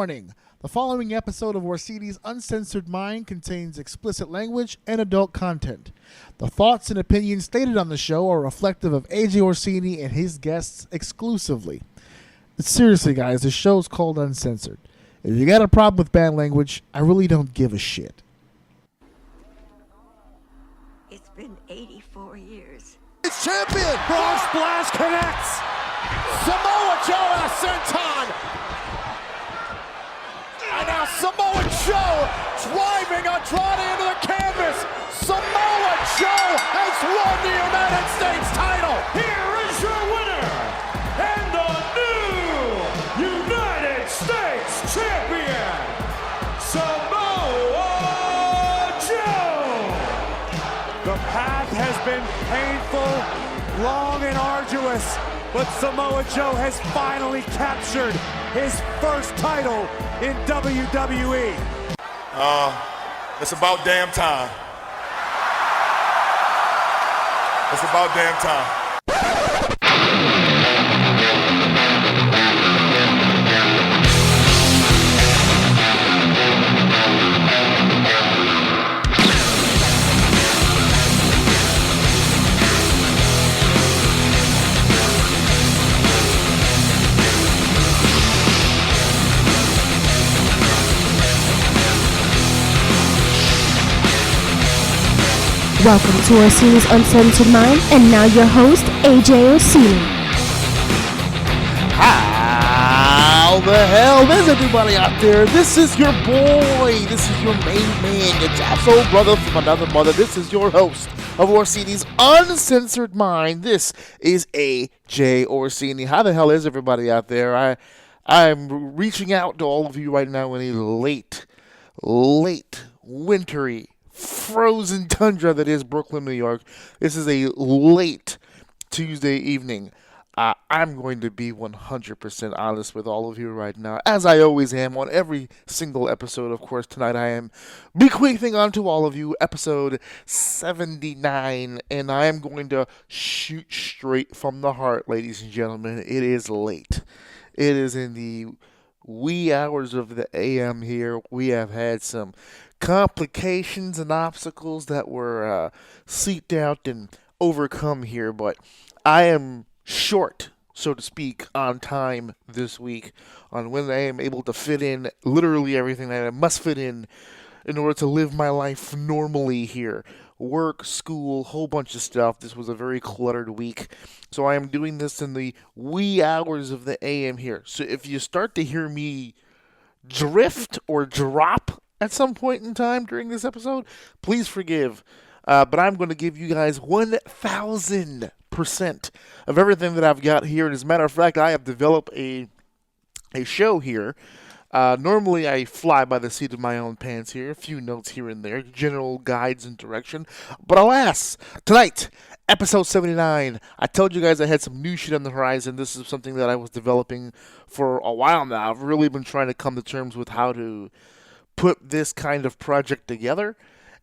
Warning. The following episode of Orsini's Uncensored Mind contains explicit language and adult content. The thoughts and opinions stated on the show are reflective of AJ Orsini and his guests exclusively. But seriously, guys, the show's called Uncensored. If you got a problem with bad language, I really don't give a shit. It's been 84 years. It's champion! Frog Splash connects! Samoa Joe senton! And now Samoa Joe driving Andrade into the canvas! Samoa Joe has won the United States title! Here is your winner, and the new United States champion, Samoa Joe! The path has been painful, long and arduous, but Samoa Joe has finally captured his first title in WWE. It's about damn time. It's about damn time. Welcome to Orsini's Uncensored Mind, and now your host, AJ Orsini. How the hell is everybody out there? This is your boy, this is your main man, your Tommaso brother from another mother. This is your host of Orsini's Uncensored Mind. This is AJ Orsini. How the hell is everybody out there? I'm reaching out to all of you right now in a late, wintry, frozen tundra that is Brooklyn, New York. This is a late Tuesday evening. I'm going to be 100% honest with all of you right now, as I always am on every single episode. Of course, tonight I am bequeathing onto all of you episode 79, and I am going to shoot straight from the heart, ladies and gentlemen. It is late. It is in the wee hours of the AM here. We have had some complications and obstacles that were seeked out and overcome here, but I am short, so to speak, on time this week on when I am able to fit in literally everything that I must fit in order to live my life normally here. Work, school, whole bunch of stuff. This was a very cluttered week, so I am doing this in the wee hours of the AM here. So if you start to hear me drift or drop at some point in time during this episode, please forgive. But I'm going to give you guys 1,000% of everything that I've got here. And as a matter of fact, I have developed a show here. Normally, I fly by the seat of my own pants here. A few notes here and there, general guides and direction. But alas, tonight, episode 79, I told you guys I had some new shit on the horizon. This is something that I was developing for a while now. I've really been trying to come to terms with how to put this kind of project together,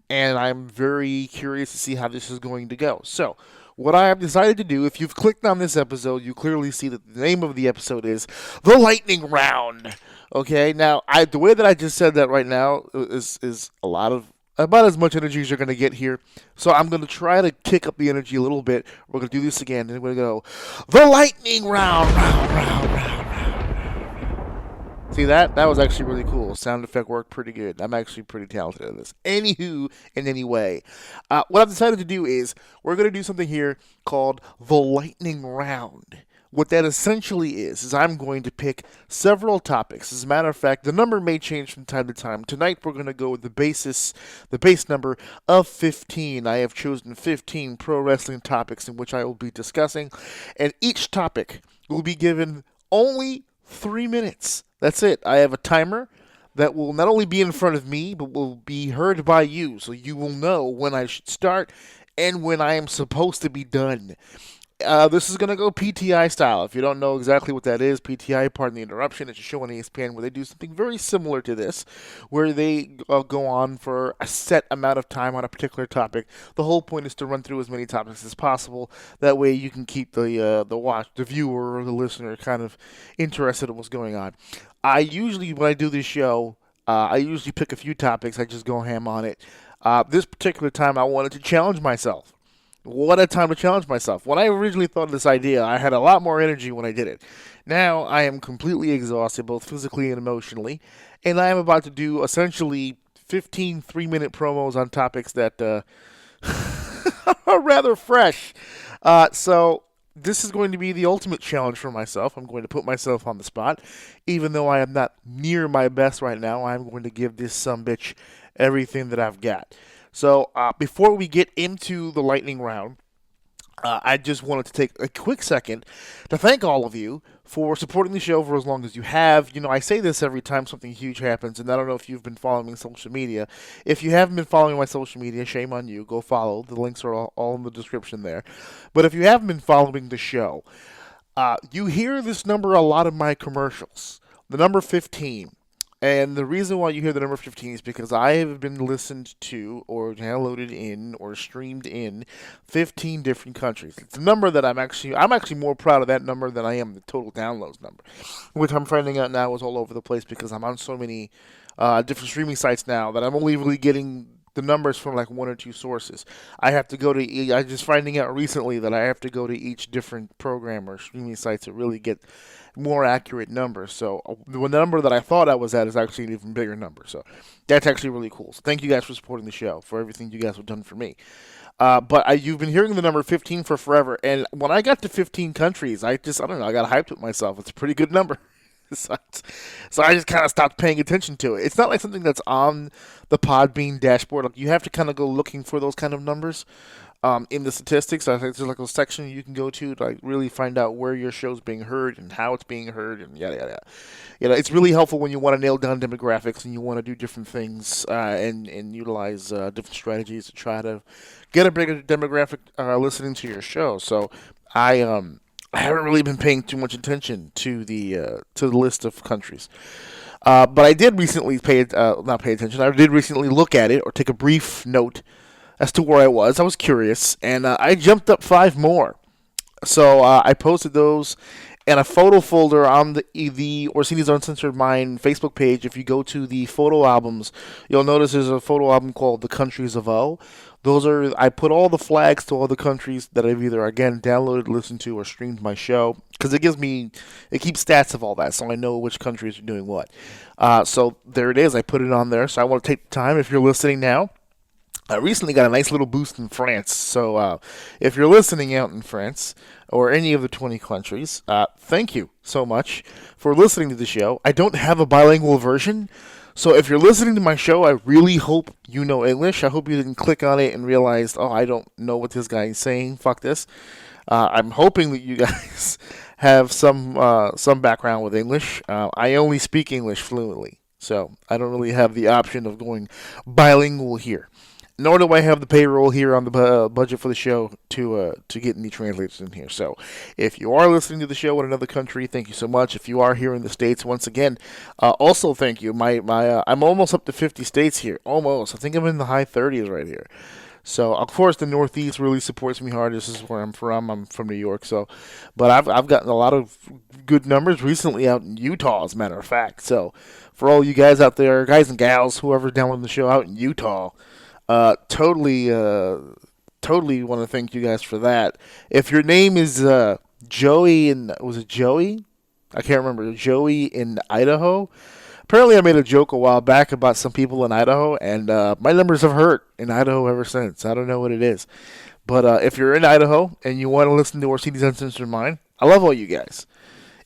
and I'm very curious to see how this is going to go. So, what I have decided to do, if you've clicked on this episode, you clearly see that the name of the episode is The Lightning Round. Okay, now, the way that I just said that right now is about as much energy as you're going to get here. So I'm going to try to kick up the energy a little bit. We're going to do this again, and we're going to go, The Lightning Round, round. See that? That was actually really cool. Sound effect worked pretty good. I'm actually pretty talented at this. Anywho, in any way. What I've decided to do is, we're going to do something here called The Lightning Round. What that essentially is I'm going to pick several topics. As a matter of fact, the number may change from time to time. Tonight, we're going to go with the base number of 15. I have chosen 15 pro wrestling topics in which I will be discussing, and each topic will be given only 3 minutes. That's it. I have a timer that will not only be in front of me, but will be heard by you, so you will know when I should start and when I am supposed to be done. This is going to go PTI style. If you don't know exactly what that is, PTI, pardon the interruption, it's a show on ESPN where they do something very similar to this, where they go on for a set amount of time on a particular topic. The whole point is to run through as many topics as possible. That way you can keep the viewer or the listener kind of interested in what's going on. I usually, when I do this show, I usually pick a few topics. I just go ham on it. This particular time, I wanted to challenge myself. What a time to challenge myself. When I originally thought of this idea, I had a lot more energy when I did it. Now, I am completely exhausted, both physically and emotionally, and I am about to do essentially 15 3-minute promos on topics that are rather fresh. So this is going to be the ultimate challenge for myself. I'm going to put myself on the spot. Even though I am not near my best right now, I'm going to give this sumbitch everything that I've got. So before we get into the lightning round, I just wanted to take a quick second to thank all of you for supporting the show for as long as you have. You know, I say this every time something huge happens, and I don't know if you've been following me on social media. If you haven't been following my social media, shame on you. Go follow. The links are all in the description there. But if you haven't been following the show, you hear this number a lot in my commercials. The number 15. And the reason why you hear the number 15 is because I have been listened to or downloaded in or streamed in 15 different countries. It's a number that I'm actually more proud of that number than I am the total downloads number, which I'm finding out now is all over the place because I'm on so many different streaming sites now that I'm only really getting the numbers from like one or two sources. I have to go to, I just finding out recently that I have to go to each different program or streaming site to really get more accurate numbers. So the number that I thought I was at is actually an even bigger number. So that's actually really cool. So thank you guys for supporting the show, for everything you guys have done for me. But you've been hearing the number 15 for forever. And when I got to 15 countries, I don't know, I got hyped with myself. It's a pretty good number. So I just kind of stopped paying attention to it. It's not like something that's on the Podbean dashboard. Like you have to kind of go looking for those kind of numbers in the statistics. I think there's like a section you can go to like really find out where your show's being heard and how it's being heard and yada yada. You know, it's really helpful when you want to nail down demographics and you want to do different things and utilize different strategies to try to get a bigger demographic listening to your show. So I haven't really been paying too much attention to the list of countries. But I did recently not pay attention. I did recently look at it or take a brief note as to where I was. I was curious, and I jumped up 5 more. So I posted those in a photo folder on the Orsini's Uncensored Mind Facebook page. If you go to the photo albums, you'll notice there's a photo album called The Countries of O. I put all the flags to all the countries that I've either, again, downloaded, listened to, or streamed my show, because it keeps stats of all that, so I know which countries are doing what. So there it is. I put it on there, so I want to take the time, if you're listening now. I recently got a nice little boost in France, so if you're listening out in France, or any of the 20 countries, thank you so much for listening to the show. I don't have a bilingual version, so if you're listening to my show, I really hope you know English. I hope you didn't click on it and realize, oh, I don't know what this guy is saying. Fuck this. I'm hoping that you guys have some background with English. I only speak English fluently, so I don't really have the option of going bilingual here. Nor do I have the payroll here on the budget for the show to get any translators in here. So, if you are listening to the show in another country, thank you so much. If you are here in the States, once again, also thank you. I'm almost up to 50 states here. Almost. I think I'm in the high 30s right here. So, of course, the Northeast really supports me hard. This is where I'm from. I'm from New York. So, but I've gotten a lot of good numbers recently out in Utah, as a matter of fact. So, for all you guys out there, guys and gals, whoever downloaded the show out in Utah, totally want to thank you guys for that. If your name is Joey, was it Joey? I can't remember. Joey in Idaho. Apparently, I made a joke a while back about some people in Idaho, and my numbers have hurt in Idaho ever since. I don't know what it is. But if you're in Idaho and you want to listen to Orsini's Uncensored Mind, I love all you guys.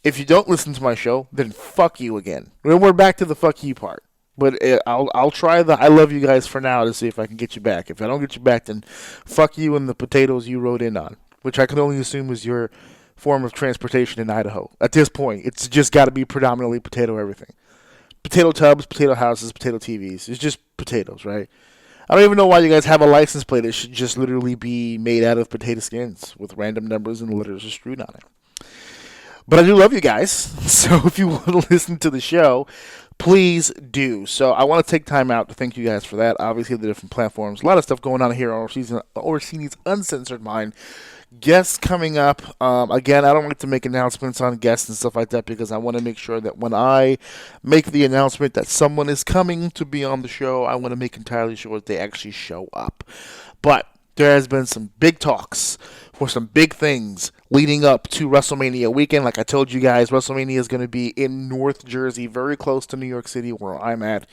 If you don't listen to my show, then fuck you again. We're back to the fuck you part. But I'll try the I love you guys for now to see if I can get you back. If I don't get you back, then fuck you and the potatoes you rode in on, which I can only assume is your form of transportation in Idaho. At this point, it's just got to be predominantly potato everything. Potato tubs, potato houses, potato TVs. It's just potatoes, right? I don't even know why you guys have a license plate. It should just literally be made out of potato skins with random numbers and letters screwed on it. But I do love you guys, so if you want to listen to the show, please do. So I want to take time out to thank you guys for that. Obviously, the different platforms. A lot of stuff going on here on Orsini's Uncensored Mind. Guests coming up. Again, I don't like to make announcements on guests and stuff like that because I want to make sure that when I make the announcement that someone is coming to be on the show, I want to make entirely sure that they actually show up. But there has been some big talks for some big things leading up to WrestleMania weekend. Like I told you guys, WrestleMania is going to be in North Jersey, very close to New York City, where I'm at.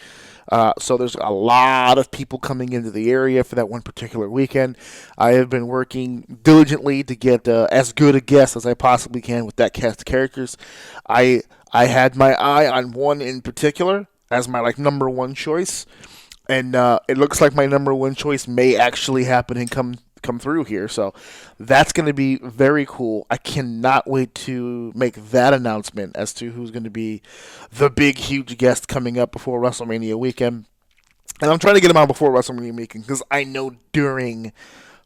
So there's a lot of people coming into the area for that one particular weekend. I have been working diligently to get as good a guest as I possibly can with that cast of characters. I had my eye on one in particular as my number one choice, and it looks like my number one choice may actually happen and come through here. So that's going to be very cool. I cannot wait to make that announcement as to who's going to be the big, huge guest coming up before WrestleMania weekend. And I'm trying to get him on before WrestleMania weekend because I know during,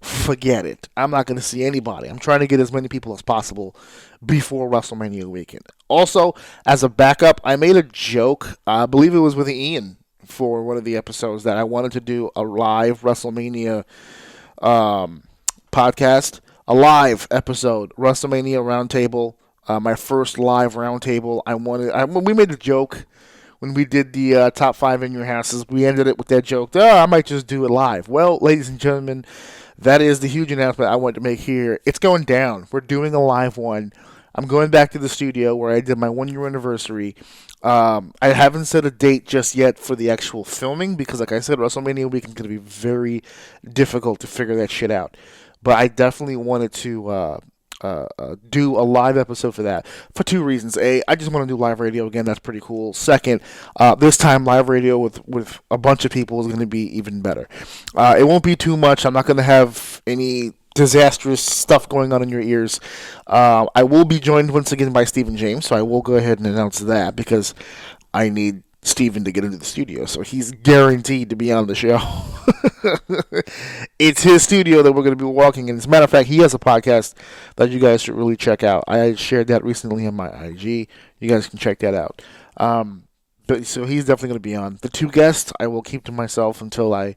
forget it. I'm not going to see anybody. I'm trying to get as many people as possible before WrestleMania weekend. Also, as a backup, I made a joke. I believe it was with Ian for one of the episodes that I wanted to do a live WrestleMania podcast, a live episode, WrestleMania Round Table, my first live round table. We made a joke when we did the top 5 in your houses. We ended it with that joke. I might just do it live. Well, ladies and gentlemen, that is the huge announcement I wanted to make here. It's going down. We're doing a live one. I'm going back to the studio where I did my 1-year anniversary. I haven't set a date just yet for the actual filming because, like I said, WrestleMania weekend is going to be very difficult to figure that shit out. But I definitely wanted to do a live episode for that for 2 reasons. A, I just want to do live radio again. That's pretty cool. Second, this time live radio with a bunch of people is going to be even better. It won't be too much. I'm not going to have any disastrous stuff going on in your ears. I will be joined once again by Stephen James, so I will go ahead and announce that because I need Stephen to get into the studio, so he's guaranteed to be on the show. It's his studio that we're going to be walking in. As a matter of fact, he has a podcast that you guys should really check out. I shared that recently on my IG. You guys can check that out. So he's definitely going to be on. The 2 guests I will keep to myself until I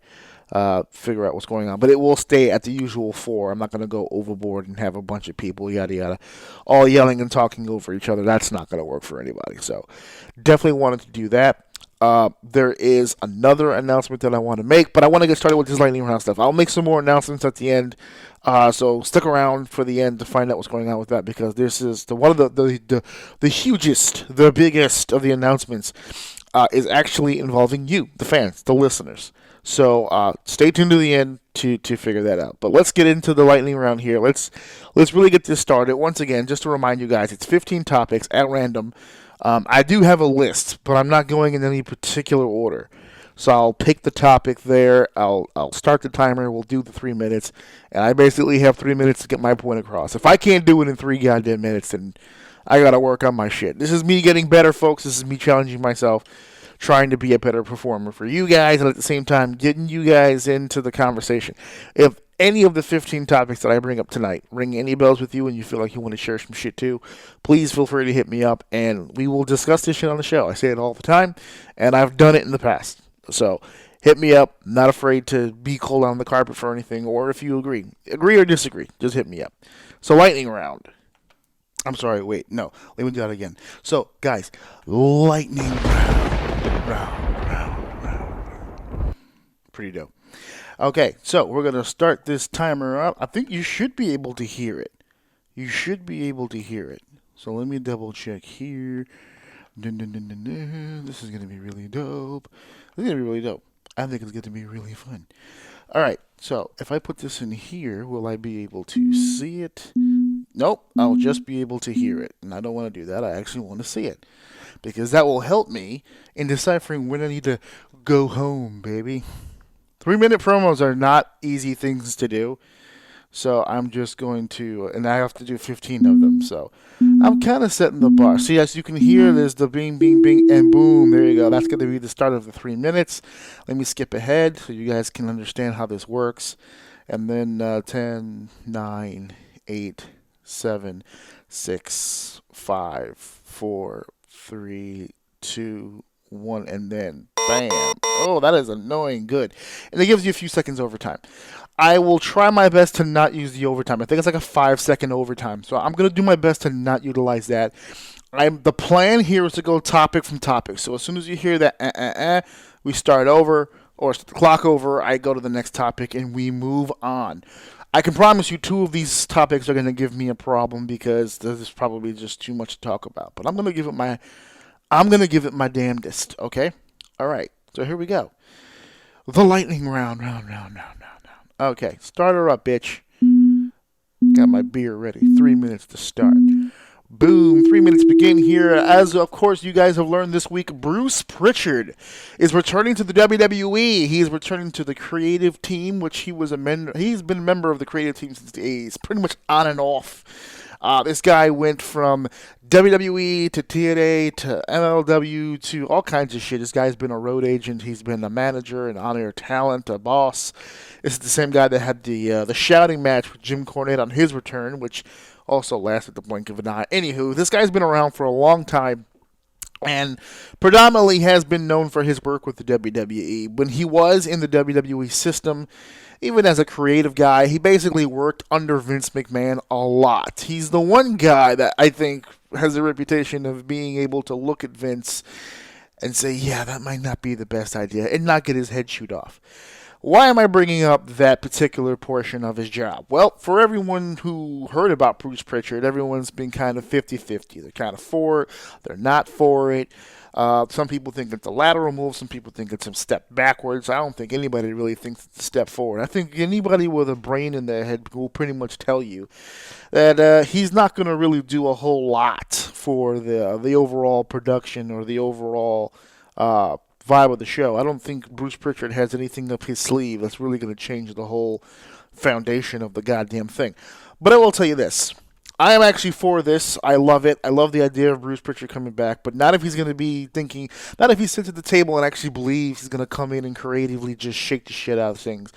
figure out what's going on. But it will stay at the usual 4. I'm not going to go overboard and have a bunch of people, yada, yada, all yelling and talking over each other. That's not going to work for anybody. So definitely wanted to do that. There is another announcement that I want to make, but I want to get started with this lightning round stuff. I'll make some more announcements at the end. So stick around for the end to find out what's going on with that, because this is one of the hugest, the biggest of the announcements is actually involving you, the fans, the listeners. So stay tuned to the end to figure that out. But let's get into the lightning round here. Let's really get this started. Once again, just to remind you guys, it's 15 topics at random. I do have a list, but I'm not going in any particular order. So I'll pick the topic there. I'll start the timer. We'll do the 3 minutes, and I basically have 3 minutes to get my point across. If I can't do it in 3 goddamn minutes, then I gotta work on my shit. This is me getting better, folks. This is me challenging myself, trying to be a better performer for you guys, and at the same time getting you guys into the conversation. If any of the 15 topics that I bring up tonight ring any bells with you and you feel like you want to share some shit too, please feel free to hit me up and we will discuss this shit on the show. I say it all the time, and I've done it in the past. So hit me up. Not afraid to be cold on the carpet for anything, or if you agree or disagree, just hit me up. So lightning round. I'm sorry, wait, no, let me do that again. So guys, lightning round. Pretty dope. Okay, so we're going to start this timer up. I think you should be able to hear it. So let me double check here. This is going to be really dope. I think it's going to be really fun. All right, so if I put this in here, will I be able to see it? Nope, I'll just be able to hear it. And I don't want to do that. I actually want to see it, because that will help me in deciphering when I need to go home, baby. 3-minute promos are not easy things to do, so I'm just going to, and I have to do 15 of them, so I'm kind of setting the bar. See, as you can hear, there's the bing, bing, bing, and boom, there you go. That's going to be the start of the 3 minutes. Let me skip ahead so you guys can understand how this works, and then 10, 9, 8, 7, 6, 5, 4, 3, 2, 1, and then bam. Oh, that is annoying. Good. And it gives you a few seconds overtime. I will try my best to not use the overtime. I think it's like a 5-second overtime. So I'm going to do my best to not utilize that. The plan here is to go topic from topic. So as soon as you hear that, we start over, or start the clock over, I go to the next topic, and we move on. I can promise you 2 of these topics are going to give me a problem because there's probably just too much to talk about. But I'm going to give it my damnedest, okay? All right, so here we go. The lightning round. Okay, start her up, bitch. Got my beer ready. 3 minutes to start. Boom, 3 minutes begin here. As of course you guys have learned this week, Bruce Pritchard is returning to the WWE. He is returning to the creative team, which he's been a member of the creative team since the 80s, pretty much on and off. This guy went from WWE to TNA to MLW to all kinds of shit. This guy's been a road agent. He's been a manager, an on-air talent, a boss. This is the same guy that had the shouting match with Jim Cornette on his return, which also lasted the blink of an eye. Anywho, this guy's been around for a long time and predominantly has been known for his work with the WWE. When he was in the WWE system, even as a creative guy, he basically worked under Vince McMahon a lot. He's the one guy that I think has a reputation of being able to look at Vince and say, yeah, that might not be the best idea, and not get his head chewed off. Why am I bringing up that particular portion of his job? Well, for everyone who heard about Bruce Pritchard, everyone's been kind of 50-50. They're kind of for it, they're not for it. Some people think it's a lateral move, some people think it's a step backwards. I don't think anybody really thinks it's a step forward. I think anybody with a brain in their head will pretty much tell you that he's not going to really do a whole lot for the overall production or the overall vibe of the show. I don't think Bruce Pritchard has anything up his sleeve that's really going to change the whole foundation of the goddamn thing. But I will tell you this. I am actually for this. I love it. I love the idea of Bruce Pritchard coming back, but not if he's going to be thinking, not if he sits at the table and actually believes he's going to come in and creatively just shake the shit out of things.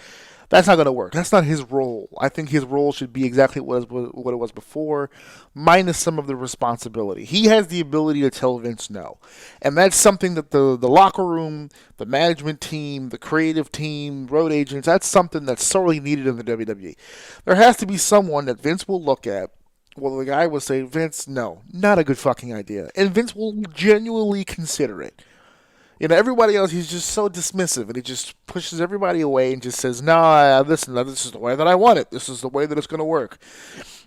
That's not going to work. That's not his role. I think his role should be exactly what it was before, minus some of the responsibility. He has the ability to tell Vince no. And that's something that the locker room, the management team, the creative team, road agents, that's something that's sorely needed in the WWE. There has to be someone that Vince will look at. Well, the guy will say, Vince, no, not a good fucking idea. And Vince will genuinely consider it. You know, everybody else, he's just so dismissive, and he just pushes everybody away and just says, no, listen, this is the way that I want it. This is the way that it's going to work.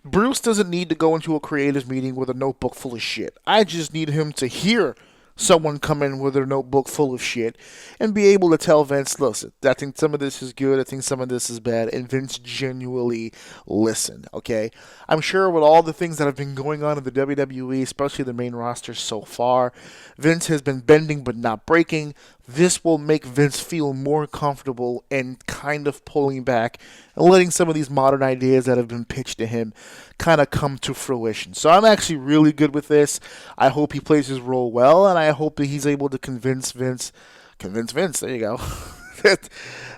Bruce doesn't need to go into a creative meeting with a notebook full of shit. I just need him to hear someone come in with a notebook full of shit and be able to tell Vince, listen, I think some of this is good, I think some of this is bad, and Vince genuinely listen, okay? I'm sure with all the things that have been going on in the WWE, especially the main roster so far, Vince has been bending but not breaking. This will make Vince feel more comfortable and kind of pulling back and letting some of these modern ideas that have been pitched to him kind of come to fruition. So I'm actually really good with this. I hope he plays his role well, and I hope that he's able to convince Vince, there you go,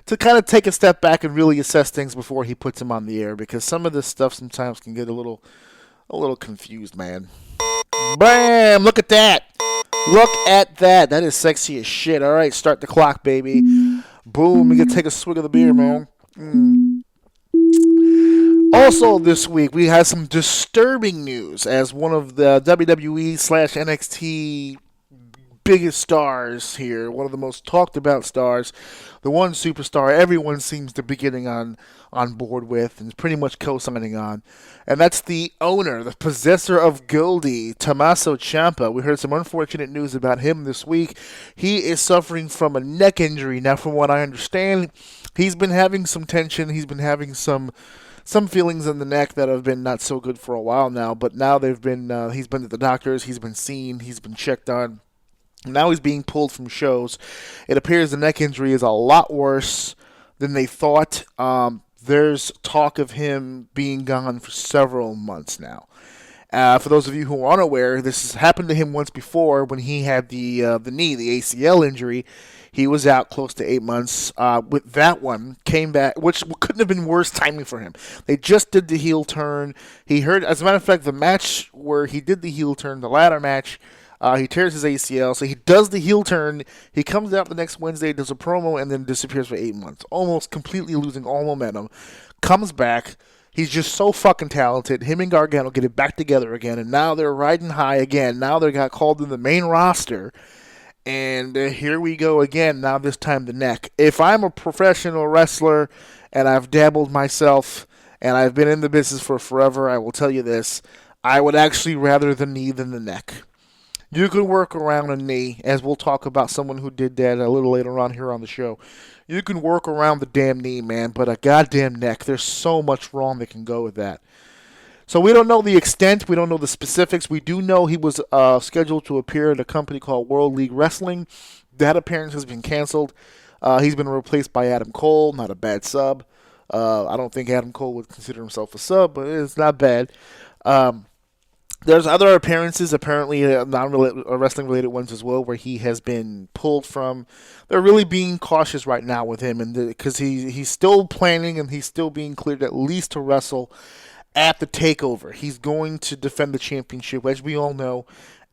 to kind of take a step back and really assess things before he puts him on the air, because some of this stuff sometimes can get a little confused, man. Bam! Look at that! Look at that. That is sexy as shit. All right, start the clock, baby. Boom. We can take a swig of the beer, man. Also this week, we had some disturbing news as one of the WWE/NXT biggest stars here, one of the most talked about stars, the one superstar everyone seems to be getting on board with and pretty much co-signing on, and that's the owner, the possessor of Goldie, Tommaso Ciampa. We heard some unfortunate news about him this week. He is suffering from a neck injury. Now, from what I understand, he's been having some tension. He's been having some feelings in the neck that have been not so good for a while now, but now he's been to the doctors, he's been seen, he's been checked on. Now he's being pulled from shows. It appears the neck injury is a lot worse than they thought. There's talk of him being gone for several months now. For those of you who are unaware, this has happened to him once before when he had the ACL injury. He was out close to 8 months. With that one, came back, which couldn't have been worse timing for him. They just did the heel turn. He heard, as a matter of fact, the match where he did the heel turn, the ladder match, He tears his ACL, so he does the heel turn. He comes out the next Wednesday, does a promo, and then disappears for 8 months, almost completely losing all momentum. Comes back. He's just so fucking talented. Him and Gargano get it back together again, and now they're riding high again. Now they got called to the main roster, and here we go again. Now this time the neck. If I'm a professional wrestler and I've dabbled myself and I've been in the business for forever, I will tell you this. I would actually rather the knee than the neck. You can work around a knee, as we'll talk about someone who did that a little later on here on the show. You can work around the damn knee, man, but a goddamn neck, there's so much wrong that can go with that. So we don't know the extent, we don't know the specifics. We do know he was scheduled to appear at a company called World League Wrestling. That appearance has been canceled. He's been replaced by Adam Cole, not a bad sub. I don't think Adam Cole would consider himself a sub, but it's not bad. There's other appearances, apparently non-wrestling-related ones as well, where he has been pulled from. They're really being cautious right now with him, and because he's still planning and he's still being cleared at least to wrestle at the TakeOver. He's going to defend the championship, as we all know,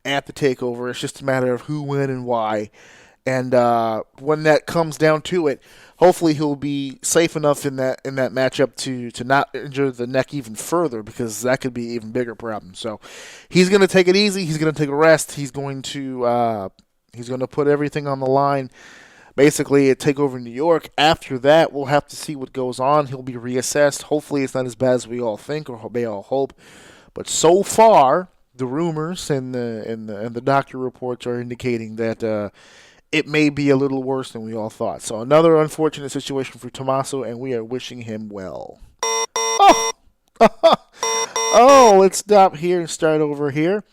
at the TakeOver. It's just a matter of who, when, and why. And when that comes down to it, hopefully he'll be safe enough in that matchup to not injure the neck even further, because that could be an even bigger problem. So he's going to take it easy. He's going to take a rest. He's going to put everything on the line. Basically, at TakeOver New York. After that, we'll have to see what goes on. He'll be reassessed. Hopefully, it's not as bad as we all think or we all hope. But so far, the rumors and the doctor reports are indicating that it may be a little worse than we all thought. So another unfortunate situation for Tommaso, and we are wishing him well. Oh, let's stop here and start over here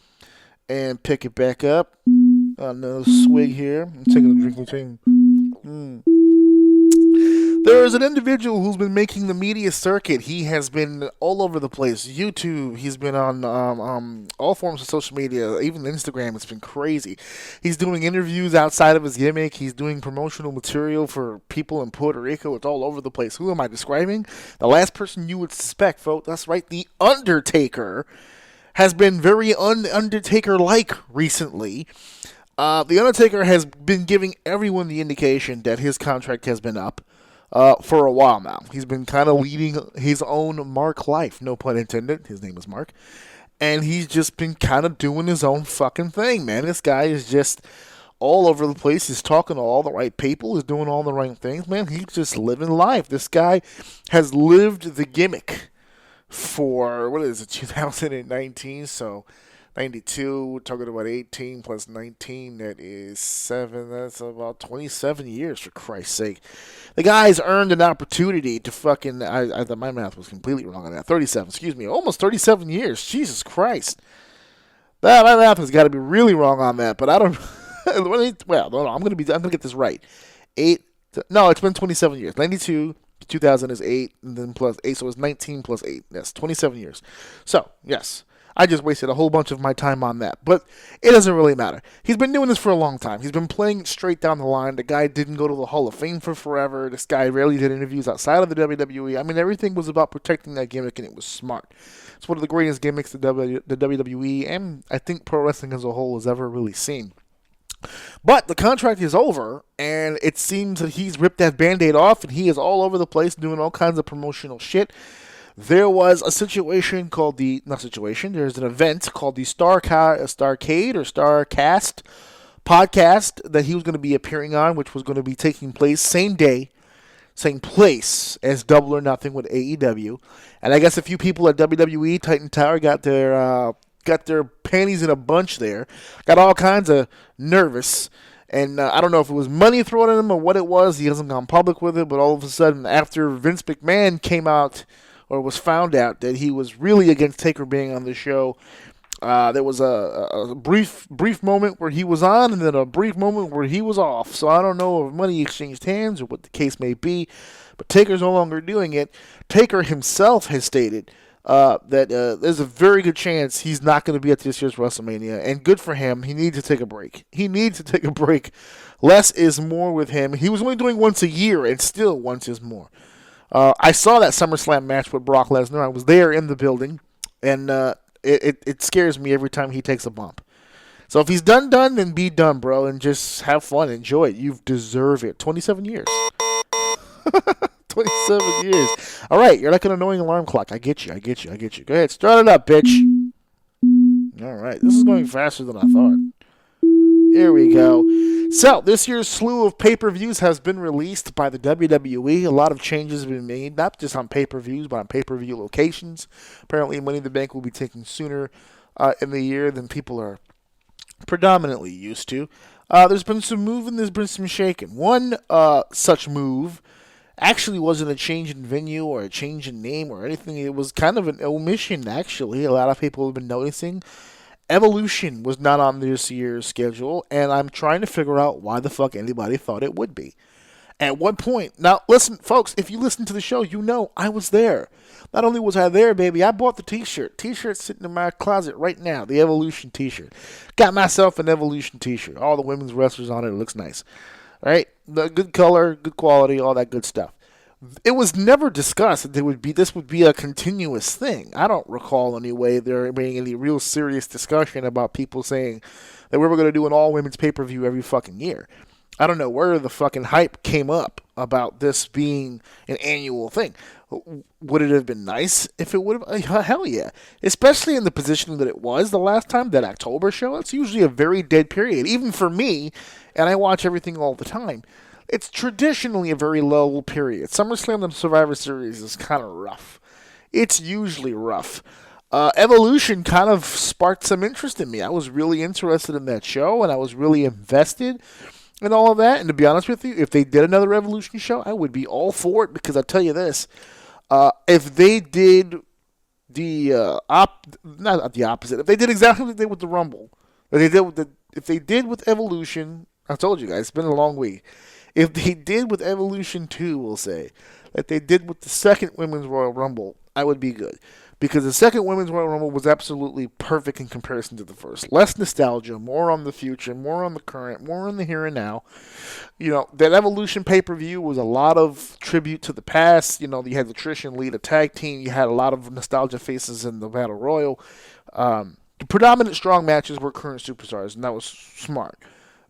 and pick it back up. Another swig here. I'm taking a drink routine. There is an individual who's been making the media circuit. He has been all over the place. YouTube. He's been on all forms of social media, even Instagram. It's been crazy. He's doing interviews outside of his gimmick. He's doing promotional material for people in Puerto Rico. It's all over the place. Who am I describing? The last person you would suspect, folks. That's right, The Undertaker has been very Undertaker-like recently. The Undertaker has been giving everyone the indication that his contract has been up for a while now. He's been kind of leading his own Mark life, no pun intended. His name is Mark. And he's just been kind of doing his own fucking thing, man. This guy is just all over the place. He's talking to all the right people. He's doing all the right things, man. He's just living life. This guy has lived the gimmick for, 2019, so 92, we're talking about 18 plus 19, that is 7, that's about 27 years, for Christ's sake. The guy's earned an opportunity to fucking, I thought my math was completely wrong on that, 37, almost 37 years, Jesus Christ. My math has got to be really wrong on that, but I don't, well, no, I'm going to get this right. It's been 27 years, 92 to 2000 is 8, and then plus 8, so it's 19 plus 8, yes, 27 years. So, yes. I just wasted a whole bunch of my time on that. But it doesn't really matter. He's been doing this for a long time. He's been playing straight down the line. The guy didn't go to the Hall of Fame for forever. This guy rarely did interviews outside of the WWE. I mean, everything was about protecting that gimmick, and it was smart. It's one of the greatest gimmicks the WWE and I think pro wrestling as a whole has ever really seen. But the contract is over, and it seems that he's ripped that Band-Aid off, and he is all over the place doing all kinds of promotional shit. There was a situation called there's an event called the Starcade or Starcast podcast that he was going to be appearing on, which was going to be taking place same day, same place as Double or Nothing with AEW. And I guess a few people at WWE Titan Tower got their panties in a bunch there, got all kinds of nervous. And I don't know if it was money thrown at him or what it was. He hasn't gone public with it, but all of a sudden, after Vince McMahon came out, or was found out that he was really against Taker being on the show, there was a brief moment where he was on, and then a brief moment where he was off. So I don't know if money exchanged hands or what the case may be, but Taker's no longer doing it. Taker himself has stated that there's a very good chance he's not going to be at this year's WrestleMania, and good for him. He needs to take a break. Less is more with him. He was only doing once a year, and still once is more. I saw that SummerSlam match with Brock Lesnar. I was there in the building, and it scares me every time he takes a bump. So if he's done, then be done, bro, and just have fun, enjoy it. You deserve it. 27 years. 27 years. All right, you're like an annoying alarm clock. I get you. Go ahead, start it up, bitch. All right, this is going faster than I thought. Here we go. So, this year's slew of pay-per-views has been released by the WWE. A lot of changes have been made, not just on pay-per-views, but on pay-per-view locations. Apparently, Money in the Bank will be taken sooner in the year than people are predominantly used to. There's been some moving, there's been some shaking. One such move actually wasn't a change in venue or a change in name or anything. It was kind of an omission, actually. A lot of people have been noticing. Evolution was not on this year's schedule, and I'm trying to figure out why the fuck anybody thought it would be. At what point? Now, listen, folks, if you listen to the show, you know I was there. Not only was I there, baby, I bought the t-shirt. T-shirt's sitting in my closet right now, the Evolution t-shirt. Got myself an Evolution t-shirt. All the women's wrestlers on it. It looks nice. All right? The good color, good quality, all that good stuff. It was never discussed that this would be a continuous thing. I don't recall anyway there being any real serious discussion about people saying that we were going to do an all-women's pay-per-view every fucking year. I don't know where the fucking hype came up about this being an annual thing. Would it have been nice if it would have? Hell yeah. Especially in the position that it was the last time, that October show. It's usually a very dead period, even for me, and I watch everything all the time. It's traditionally a very low period. SummerSlam and Survivor Series is kind of rough. It's usually rough. Evolution kind of sparked some interest in me. I was really interested in that show, and I was really invested in all of that. And to be honest with you, if they did another Evolution show, I would be all for it, because I'll tell you this. If they did not the opposite, if they did exactly what they did with the Rumble, if they did with Evolution, I told you guys, it's been a long week. If they did with Evolution 2, we'll say, that they did with the second Women's Royal Rumble, I would be good. Because the second Women's Royal Rumble was absolutely perfect in comparison to the first. Less nostalgia, more on the future, more on the current, more on the here and now. You know, that Evolution pay-per-view was a lot of tribute to the past. You know, you had the Trish and Lita tag team. You had a lot of nostalgia faces in the Battle Royal. The predominant strong matches were current superstars, and that was smart.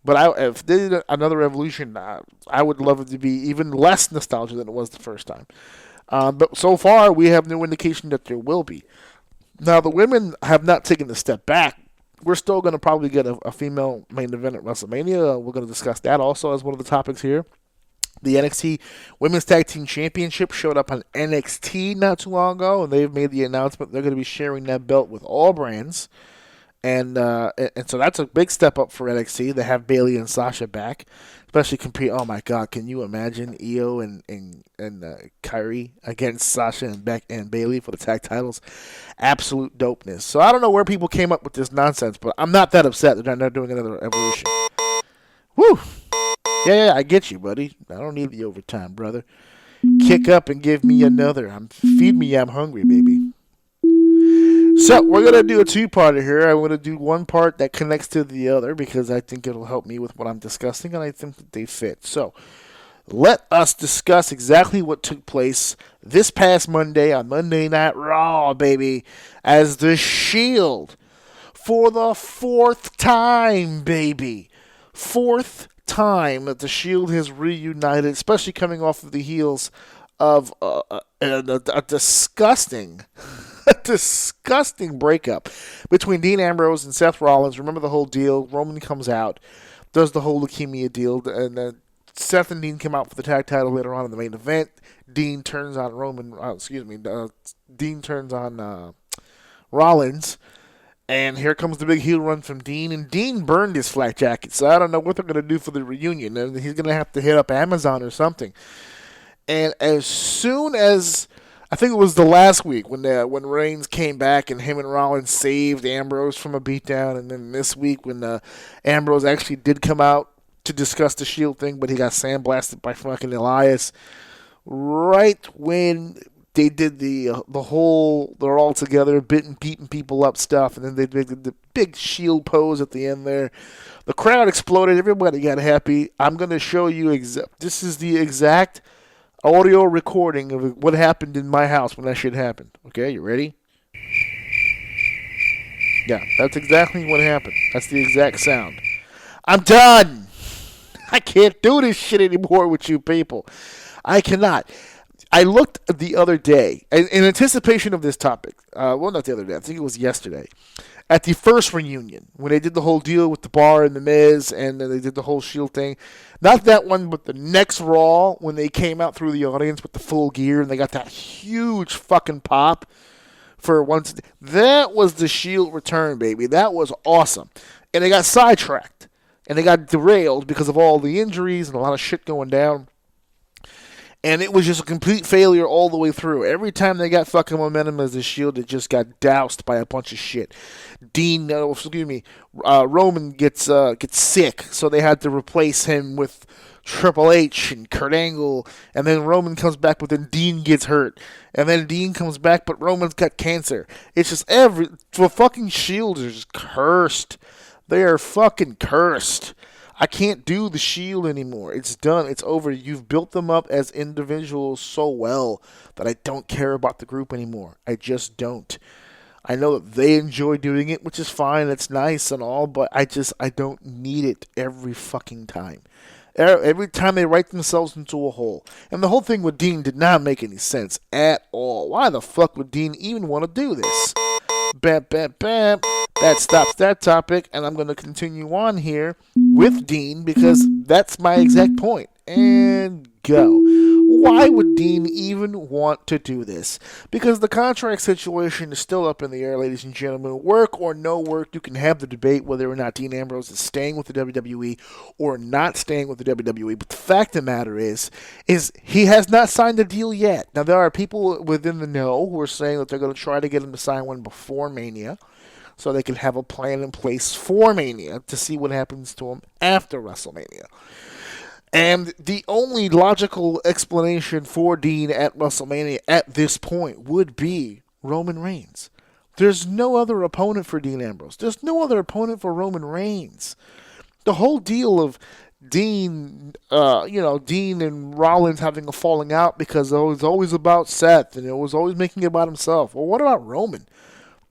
But if they did another Evolution, I would love it to be even less nostalgia than it was the first time. But so far, we have no indication that there will be. Now, the women have not taken a step back. We're still going to probably get a female main event at WrestleMania. We're going to discuss that also as one of the topics here. The NXT Women's Tag Team Championship showed up on NXT not too long ago, and they've made the announcement they're going to be sharing that belt with all brands. And so that's a big step up for NXT. They have Bayley and Sasha back, especially compete. Oh my God, can you imagine Io and Kyrie against Sasha and Beck and Bayley for the tag titles? Absolute dopeness. So I don't know where people came up with this nonsense, but I'm not that upset that they're not doing another Evolution. Woo! Yeah, I get you, buddy. I don't need the overtime, brother. Kick up and give me another. Feed me, I'm hungry, baby. So, we're going to do a two-parter here. I'm going to do one part that connects to the other because I think it'll help me with what I'm discussing, and I think that they fit. So, let us discuss exactly what took place this past Monday on Monday Night Raw, baby, as The Shield, for the fourth time, baby. Fourth time that The Shield has reunited, especially coming off of the heels of a disgusting breakup between Dean Ambrose and Seth Rollins. Remember the whole deal? Roman comes out, does the whole leukemia deal, and then Seth and Dean come out for the tag title later on in the main event. Dean turns on Dean turns on Rollins, and here comes the big heel run from Dean, and Dean burned his flak jacket, so I don't know what they're going to do for the reunion. He's going to have to hit up Amazon or something. And as soon as, I think it was the last week when Reigns came back and him and Rollins saved Ambrose from a beatdown, and then this week when Ambrose actually did come out to discuss the Shield thing, but he got sandblasted by fucking Elias. Right when they did the whole they're all together beating people up stuff, and then they did the big Shield pose at the end there. The crowd exploded. Everybody got happy. I'm going to show you this is the exact audio recording of what happened in my house when that shit happened. Okay, you ready? Yeah, that's exactly what happened. That's the exact sound. I'm done. I can't do this shit anymore with you people. I cannot. I looked the other day in anticipation of this topic. Well, not the other day. I think it was yesterday. At the first reunion, when they did the whole deal with the Bar and the Miz, and then they did the whole Shield thing. Not that one, but the next Raw, when they came out through the audience with the full gear, and they got that huge fucking pop for once. That was the Shield return, baby. That was awesome. And they got sidetracked. And they got derailed because of all the injuries and a lot of shit going down. And it was just a complete failure all the way through. Every time they got fucking momentum as the Shield, it just got doused by a bunch of shit. Roman gets sick, so they had to replace him with Triple H and Kurt Angle. And then Roman comes back, but then Dean gets hurt. And then Dean comes back, but Roman's got cancer. It's just the fucking Shield is just cursed. They are fucking cursed. I can't do the Shield anymore. It's done. It's over. You've built them up as individuals so well that I don't care about the group anymore. I just don't. I know that they enjoy doing it, which is fine. It's nice and all, but I don't need it every fucking time. Every time they write themselves into a hole. And the whole thing with Dean did not make any sense at all. Why the fuck would Dean even want to do this? Bam, bam, bam. That stops that topic, and I'm going to continue on here with Dean because that's my exact point. And go. Why would Dean even want to do this? Because the contract situation is still up in the air, ladies and gentlemen. Work or no work, you can have the debate whether or not Dean Ambrose is staying with the WWE or not staying with the WWE. But the fact of the matter is he has not signed a deal yet. Now, there are people within the know who are saying that they're going to try to get him to sign one before Mania, so they can have a plan in place for Mania to see what happens to him after WrestleMania. And the only logical explanation for Dean at WrestleMania at this point would be Roman Reigns. There's no other opponent for Dean Ambrose. There's no other opponent for Roman Reigns. The whole deal of Dean and Rollins having a falling out because it was always about Seth and it was always making it about himself. Well, what about Roman?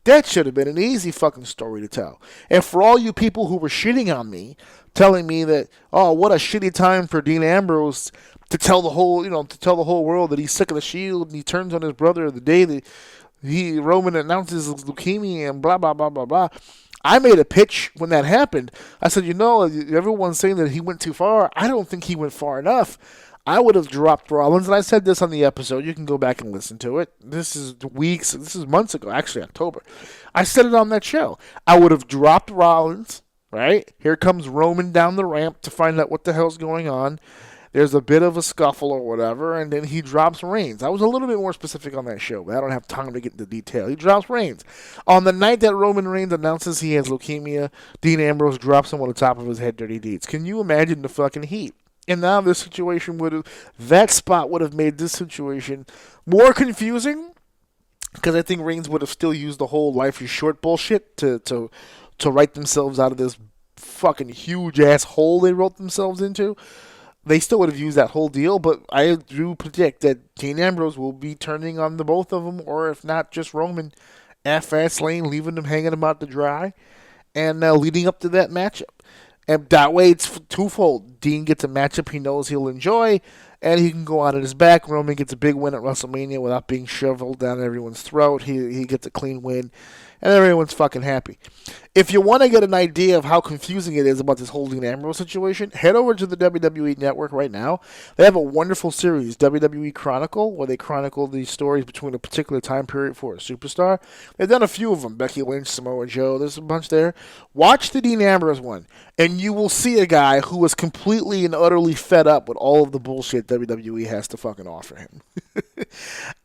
That should have been an easy fucking story to tell. And for all you people who were shitting on me, telling me that, oh, what a shitty time for Dean Ambrose to tell the whole world that he's sick of the Shield and he turns on his brother the day that Roman announces his leukemia and blah, blah, blah, blah, blah. I made a pitch when that happened. I said, everyone's saying that he went too far. I don't think he went far enough. I would have dropped Rollins, and I said this on the episode. You can go back and listen to it. This is months ago, actually October. I said it on that show. I would have dropped Rollins, right? Here comes Roman down the ramp to find out what the hell's going on. There's a bit of a scuffle or whatever, and then he drops Reigns. I was a little bit more specific on that show, but I don't have time to get into detail. He drops Reigns. On the night that Roman Reigns announces he has leukemia, Dean Ambrose drops him on the top of his head, dirty deeds. Can you imagine the fucking heat? And now this situation that spot would have made this situation more confusing, because I think Reigns would have still used the whole life is short bullshit to write themselves out of this fucking huge ass hole they wrote themselves into. They still would have used that whole deal, but I do predict that Dean Ambrose will be turning on the both of them, or if not just Roman, at Fastlane, leaving them hanging them out to dry, and leading up to that matchup. And that way, it's twofold. Dean gets a matchup he knows he'll enjoy, and he can go out on his back. Roman gets a big win at WrestleMania without being shoveled down everyone's throat. He gets a clean win, and everyone's fucking happy. If you want to get an idea of how confusing it is about this whole Dean Ambrose situation, head over to the WWE Network right now. They have a wonderful series, WWE Chronicle, where they chronicle the stories between a particular time period for a superstar. They've done a few of them, Becky Lynch, Samoa Joe, there's a bunch there. Watch the Dean Ambrose one, and you will see a guy who is completely and utterly fed up with all of the bullshit WWE has to fucking offer him.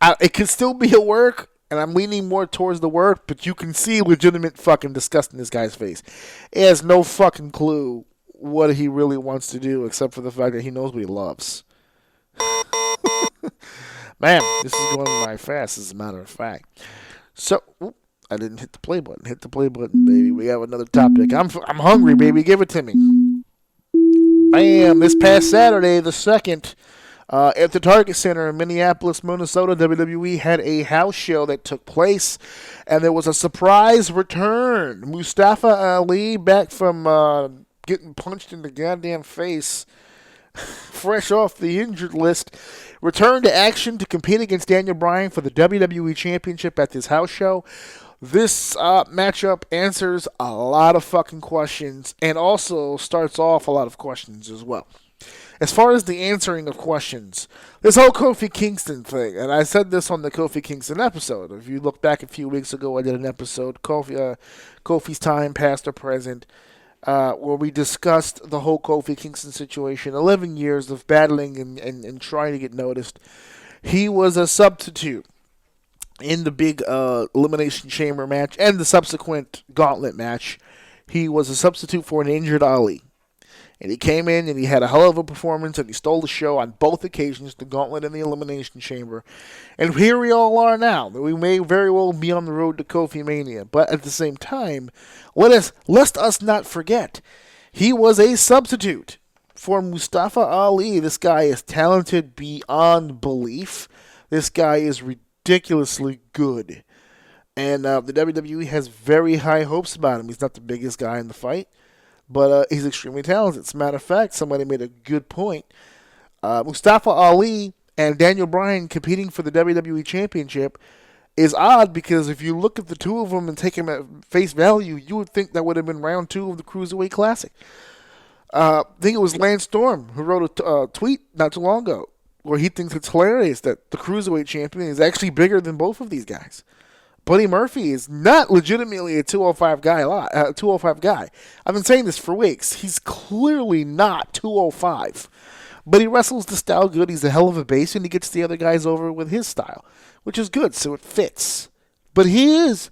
It can still be a work, and I'm leaning more towards the work, but you can see legitimate fucking disgust in this guy's face. He has no fucking clue what he really wants to do, except for the fact that he knows what he loves. Man, this is going by fast, as a matter of fact. So, I didn't hit the play button. Hit the play button, baby. We have another topic. I'm hungry, baby. Give it to me. Bam! This past Saturday, the 2nd, At the Target Center in Minneapolis, Minnesota, WWE had a house show that took place, and there was a surprise return. Mustafa Ali, back from getting punched in the goddamn face, fresh off the injured list, returned to action to compete against Daniel Bryan for the WWE Championship at this house show. This matchup answers a lot of fucking questions and also starts off a lot of questions as well. As far as the answering of questions, this whole Kofi Kingston thing, and I said this on the Kofi Kingston episode. If you look back a few weeks ago, I did an episode, Kofi's Time, Past or Present, where we discussed the whole Kofi Kingston situation, 11 years of battling and trying to get noticed. He was a substitute in the big Elimination Chamber match and the subsequent Gauntlet match. He was a substitute for an injured Ali. And he came in and he had a hell of a performance and he stole the show on both occasions, the Gauntlet and the Elimination Chamber. And here we all are now. We may very well be on the road to Kofi Mania. But at the same time, lest us not forget, he was a substitute for Mustafa Ali. This guy is talented beyond belief. This guy is ridiculously good. And the WWE has very high hopes about him. He's not the biggest guy in the fight, but he's extremely talented. As a matter of fact, somebody made a good point. Mustafa Ali and Daniel Bryan competing for the WWE Championship is odd because if you look at the two of them and take them at face value, you would think that would have been round 2 of the Cruiserweight Classic. I think it was Lance Storm who wrote a tweet not too long ago where he thinks it's hilarious that the Cruiserweight Champion is actually bigger than both of these guys. Buddy Murphy is not legitimately a 205 guy. I've been saying this for weeks. He's clearly not 205. But he wrestles the style good. He's a hell of a base, and he gets the other guys over with his style, which is good, so it fits. But he is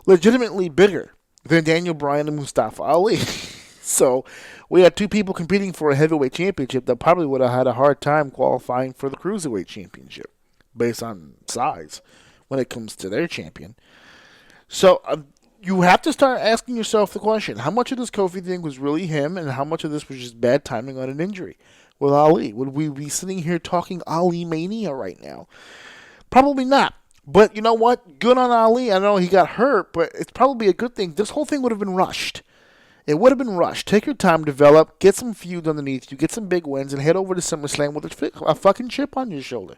legitimately bigger than Daniel Bryan and Mustafa Ali. So we had two people competing for a heavyweight championship that probably would have had a hard time qualifying for the Cruiserweight Championship based on size when it comes to their champion. So you have to start asking yourself the question, how much of this Kofi thing was really him and how much of this was just bad timing on an injury with Ali? Would we be sitting here talking Ali Mania right now? Probably not. But you know what? Good on Ali. I know he got hurt, but it's probably a good thing. This whole thing would have been rushed. It would have been rushed. Take your time, develop, get some feuds underneath you, get some big wins, and head over to SummerSlam with a fucking chip on your shoulder.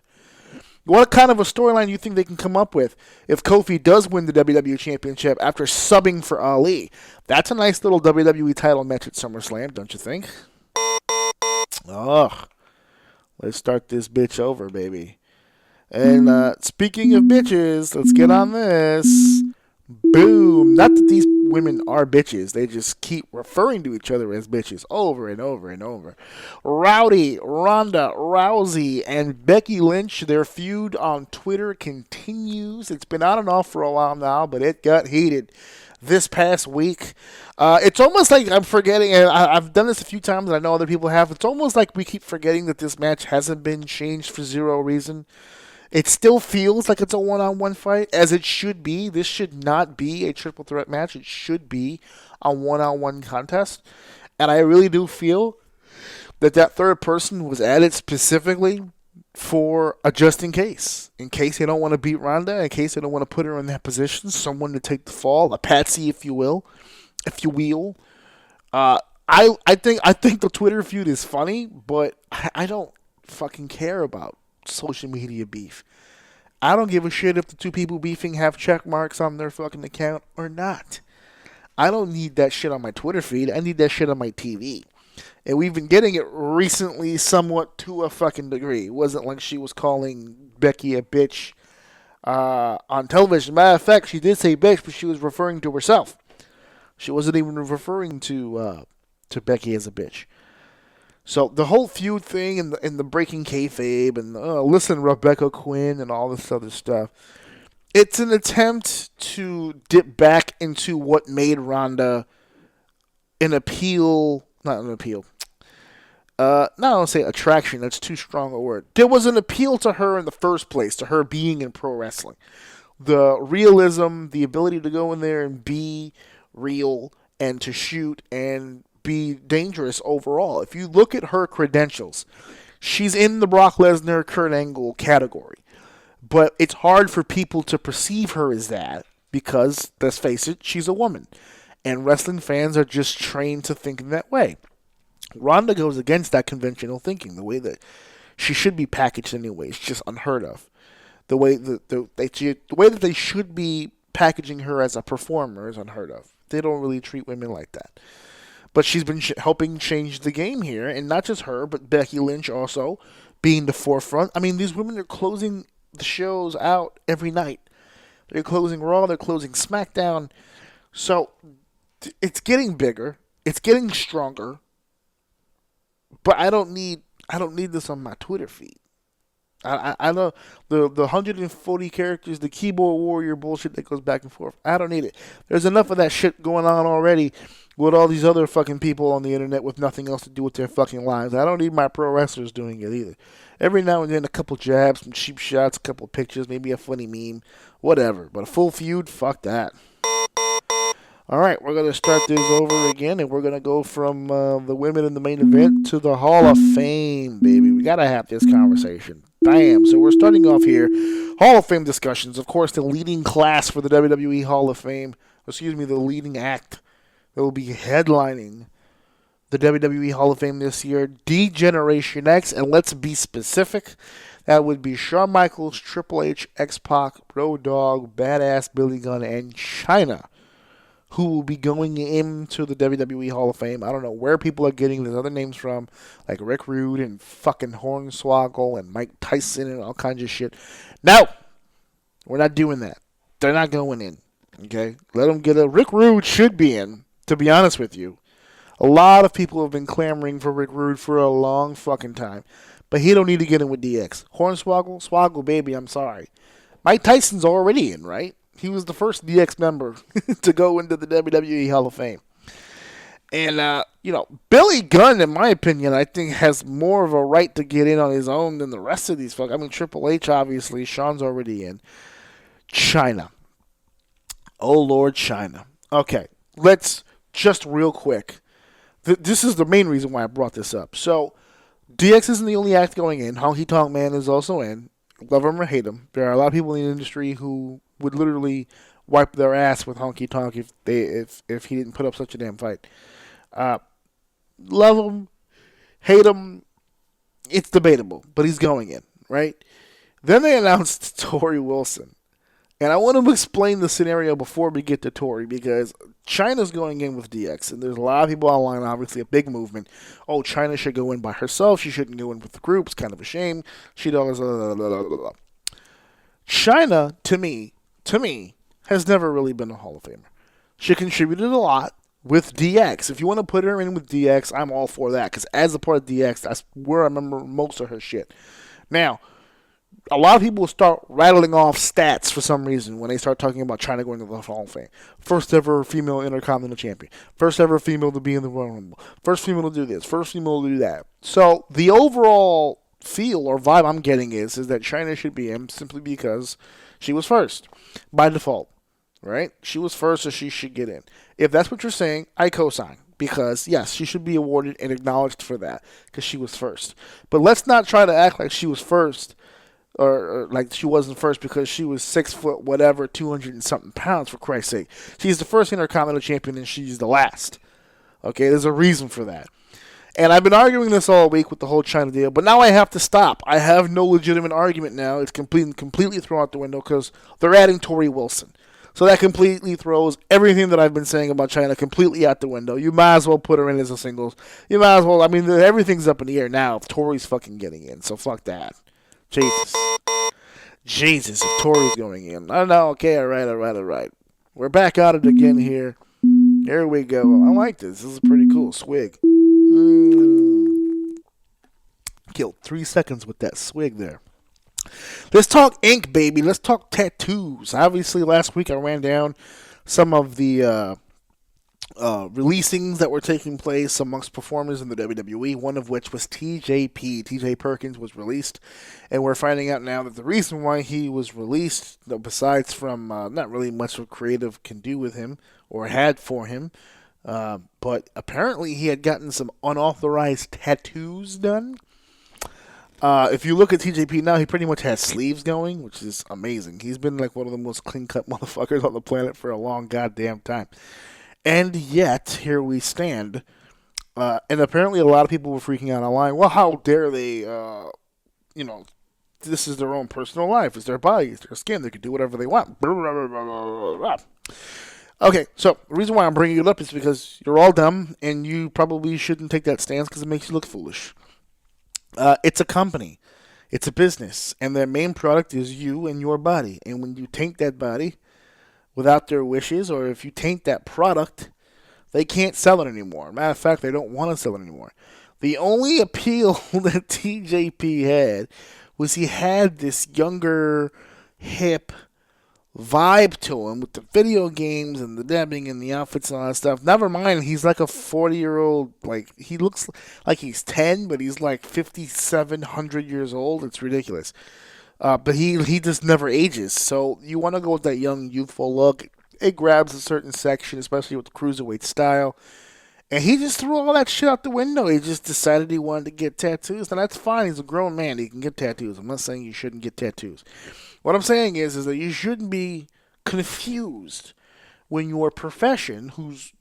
What kind of a storyline do you think they can come up with if Kofi does win the WWE Championship after subbing for Ali? That's a nice little WWE title match at SummerSlam, don't you think? Oh, let's start this bitch over, baby. And speaking of bitches, let's get on this. Boom. Not that these women are bitches. They just keep referring to each other as bitches over and over and over. Rowdy, Ronda Rousey, and Becky Lynch, their feud on Twitter continues. It's been on and off for a while now, but it got heated this past week. It's almost like I'm forgetting, and I've done this a few times, and I know other people have. It's almost like we keep forgetting that this match hasn't been changed for zero reason. It still feels like it's a one-on-one fight, as it should be. This should not be a triple threat match. It should be a one-on-one contest. And I really do feel that third person was added specifically for a just in case they don't want to beat Ronda, in case they don't want to put her in that position, someone to take the fall, a patsy, if you will. I think the Twitter feud is funny, but I don't fucking care about social media beef. I don't give a shit if the two people beefing have check marks on their fucking account or not. I don't need that shit on my Twitter feed. I need that shit on my TV. And we've been getting it recently somewhat to a fucking degree. It wasn't like she was calling Becky a bitch on television. Matter of fact, she did say bitch, but she was referring to herself. She wasn't even referring to Becky as a bitch. So the whole feud thing and the breaking kayfabe and listen Rebecca Quinn and all this other stuff, it's an attempt to dip back into what made Ronda not an appeal. I don't say attraction, that's too strong a word. There was an appeal to her in the first place, to her being in pro wrestling. The realism, the ability to go in there and be real and to shoot and be dangerous overall. If you look at her credentials, she's in the Brock Lesnar, Kurt Angle category. But it's hard for people to perceive her as that because, let's face it, she's a woman. And wrestling fans are just trained to think in that way. Ronda goes against that conventional thinking, the way that she should be packaged anyway. It's just unheard of. The way that they should be packaging her as a performer is unheard of. They don't really treat women like that. But she's been helping change the game here, and not just her, but Becky Lynch also being the forefront. I mean, these women are closing the shows out every night. They're closing Raw, they're closing SmackDown. So it's getting bigger, it's getting stronger. But I don't need this on my Twitter feed. I know the 140 characters, the keyboard warrior bullshit that goes back and forth. I don't need it. There's enough of that shit going on already with all these other fucking people on the internet with nothing else to do with their fucking lives. I don't need my pro wrestlers doing it either. Every now and then, a couple jabs, some cheap shots, a couple pictures, maybe a funny meme, whatever. But a full feud, fuck that. All right, we're going to start this over again, and we're going to go from the women in the main event to the Hall of Fame, baby. We got to have this conversation. Bam. So we're starting off here. Hall of Fame discussions. Of course, the leading class for the WWE Hall of Fame, the leading act that will be headlining the WWE Hall of Fame this year, D-Generation X, and let's be specific, that would be Shawn Michaels, Triple H, X-Pac, Road Dogg, Badass Billy Gunn, and Chyna, who will be going into the WWE Hall of Fame. I don't know where people are getting these other names from, like Rick Rude and fucking Hornswoggle and Mike Tyson and all kinds of shit. No! We're not doing that. They're not going in. Okay? Let them get a... Rick Rude should be in, to be honest with you. A lot of people have been clamoring for Rick Rude for a long fucking time. But he don't need to get in with DX. Hornswoggle? Swoggle, baby, I'm sorry. Mike Tyson's already in, right? He was the first DX member to go into the WWE Hall of Fame. And, Billy Gunn, in my opinion, I think has more of a right to get in on his own than the rest of these folks. I mean, Triple H, obviously. Shawn's already in. Chyna. Oh, Lord, Chyna. Okay, let's just real quick. This is the main reason why I brought this up. So, DX isn't the only act going in. Honky Tonk Man is also in. Love him or hate him. There are a lot of people in the industry who would literally wipe their ass with Honky Tonk if he didn't put up such a damn fight. Love him, hate him, it's debatable, but he's going in, right? Then they announced Tori Wilson. And I want to explain the scenario before we get to Tori, because Chyna's going in with DX, and there's a lot of people online, obviously a big movement. Oh, Chyna should go in by herself, she shouldn't go in with the group, it's kind of a shame. She does Chyna, to me, has never really been a Hall of Famer. She contributed a lot with DX. If you want to put her in with DX, I'm all for that, because as a part of DX, that's where I remember most of her shit. Now, a lot of people will start rattling off stats for some reason when they start talking about Chyna going to the Hall of Fame. First ever female Intercontinental Champion. First ever female to be in the Royal Rumble. First female to do this. First female to do that. So, the overall feel or vibe I'm getting is that Chyna should be in simply because she was first. By default. Right? She was first, so she should get in. If that's what you're saying, I co-sign. Because, yes, she should be awarded and acknowledged for that. Because she was first. But let's not try to act like she was first. Or like she wasn't first because she was 6 foot whatever, 200 and something pounds, for Christ's sake. She's the first Intercontinental Champion and she's the last. Okay, there's a reason for that. And I've been arguing this all week with the whole Chyna deal, but now I have to stop. I have no legitimate argument now. It's completely thrown out the window because they're adding Tori Wilson. So that completely throws everything that I've been saying about Chyna completely out the window. You might as well put her in as a singles. You might as well, everything's up in the air now if Tori's fucking getting in, so fuck that. Jesus, if Tori's going in. I know, okay, all right. We're back at it again here. Here we go. I like this. This is pretty cool. Swig. Killed 3 seconds with that swig there. Let's talk ink, baby. Let's talk tattoos. Obviously, last week I ran down some of the releasings that were taking place amongst performers in the WWE, one of which was TJP. TJ Perkins was released, and we're finding out now that the reason why he was released, besides from not really much of creative can do with him, or had for him, but apparently he had gotten some unauthorized tattoos done. If you look at TJP now, he pretty much has sleeves going, which is amazing. He's been like one of the most clean-cut motherfuckers on the planet for a long goddamn time. And yet, here we stand. And apparently a lot of people were freaking out online. Well, how dare they, this is their own personal life. It's their body. It's their skin. They can do whatever they want. Okay, so the reason why I'm bringing it up is because you're all dumb, and you probably shouldn't take that stance because it makes you look foolish. It's a company. It's a business. And their main product is you and your body. And when you taint that body without their wishes, or if you taint that product, they can't sell it anymore. Matter of fact, they don't want to sell it anymore. The only appeal that TJP had was he had this younger, hip vibe to him with the video games and the dabbing and the outfits and all that stuff. Never mind, he's like a 40-year-old, like, he looks like he's 10, but he's like 5,700 years old. It's ridiculous. But he just never ages. So you want to go with that young, youthful look. It grabs a certain section, especially with the cruiserweight style. And he just threw all that shit out the window. He just decided he wanted to get tattoos. And that's fine. He's a grown man. He can get tattoos. I'm not saying you shouldn't get tattoos. What I'm saying is that you shouldn't be confused when your profession, whose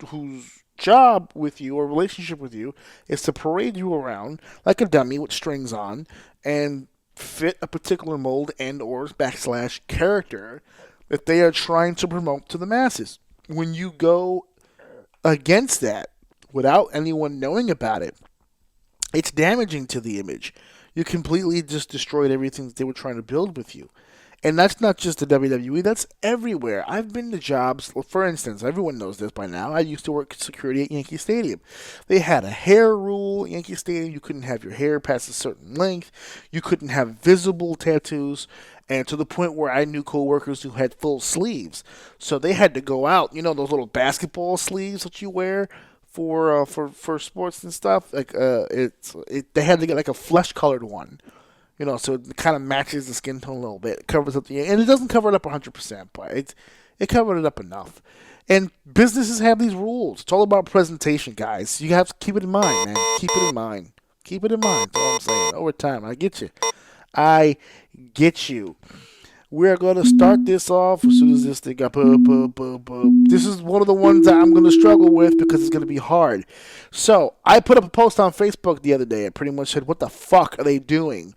job with you or relationship with you is to parade you around like a dummy with strings on and fit a particular mold and or / character that they are trying to promote to the masses. When you go against that without anyone knowing about it, it's damaging to the image. You completely just destroyed everything that they were trying to build with you. And that's not just the WWE, that's everywhere. I've been to jobs, for instance, everyone knows this by now. I used to work security at Yankee Stadium. They had a hair rule at Yankee Stadium. You couldn't have your hair past a certain length. You couldn't have visible tattoos. And to the point where I knew coworkers who had full sleeves. So they had to go out, those little basketball sleeves that you wear for sports and stuff. Like they had to get like a flesh-colored one. So it kind of matches the skin tone a little bit. It covers up and it doesn't cover it up 100%, but it covered it up enough. And businesses have these rules. It's all about presentation, guys. You have to keep it in mind, man. Keep it in mind. Keep it in mind. That's all I'm saying. Over time, I get you. We're going to start this off as soon as this thing got This is one of the ones that I'm going to struggle with because it's going to be hard. So, I put up a post on Facebook the other day and pretty much said, what the fuck are they doing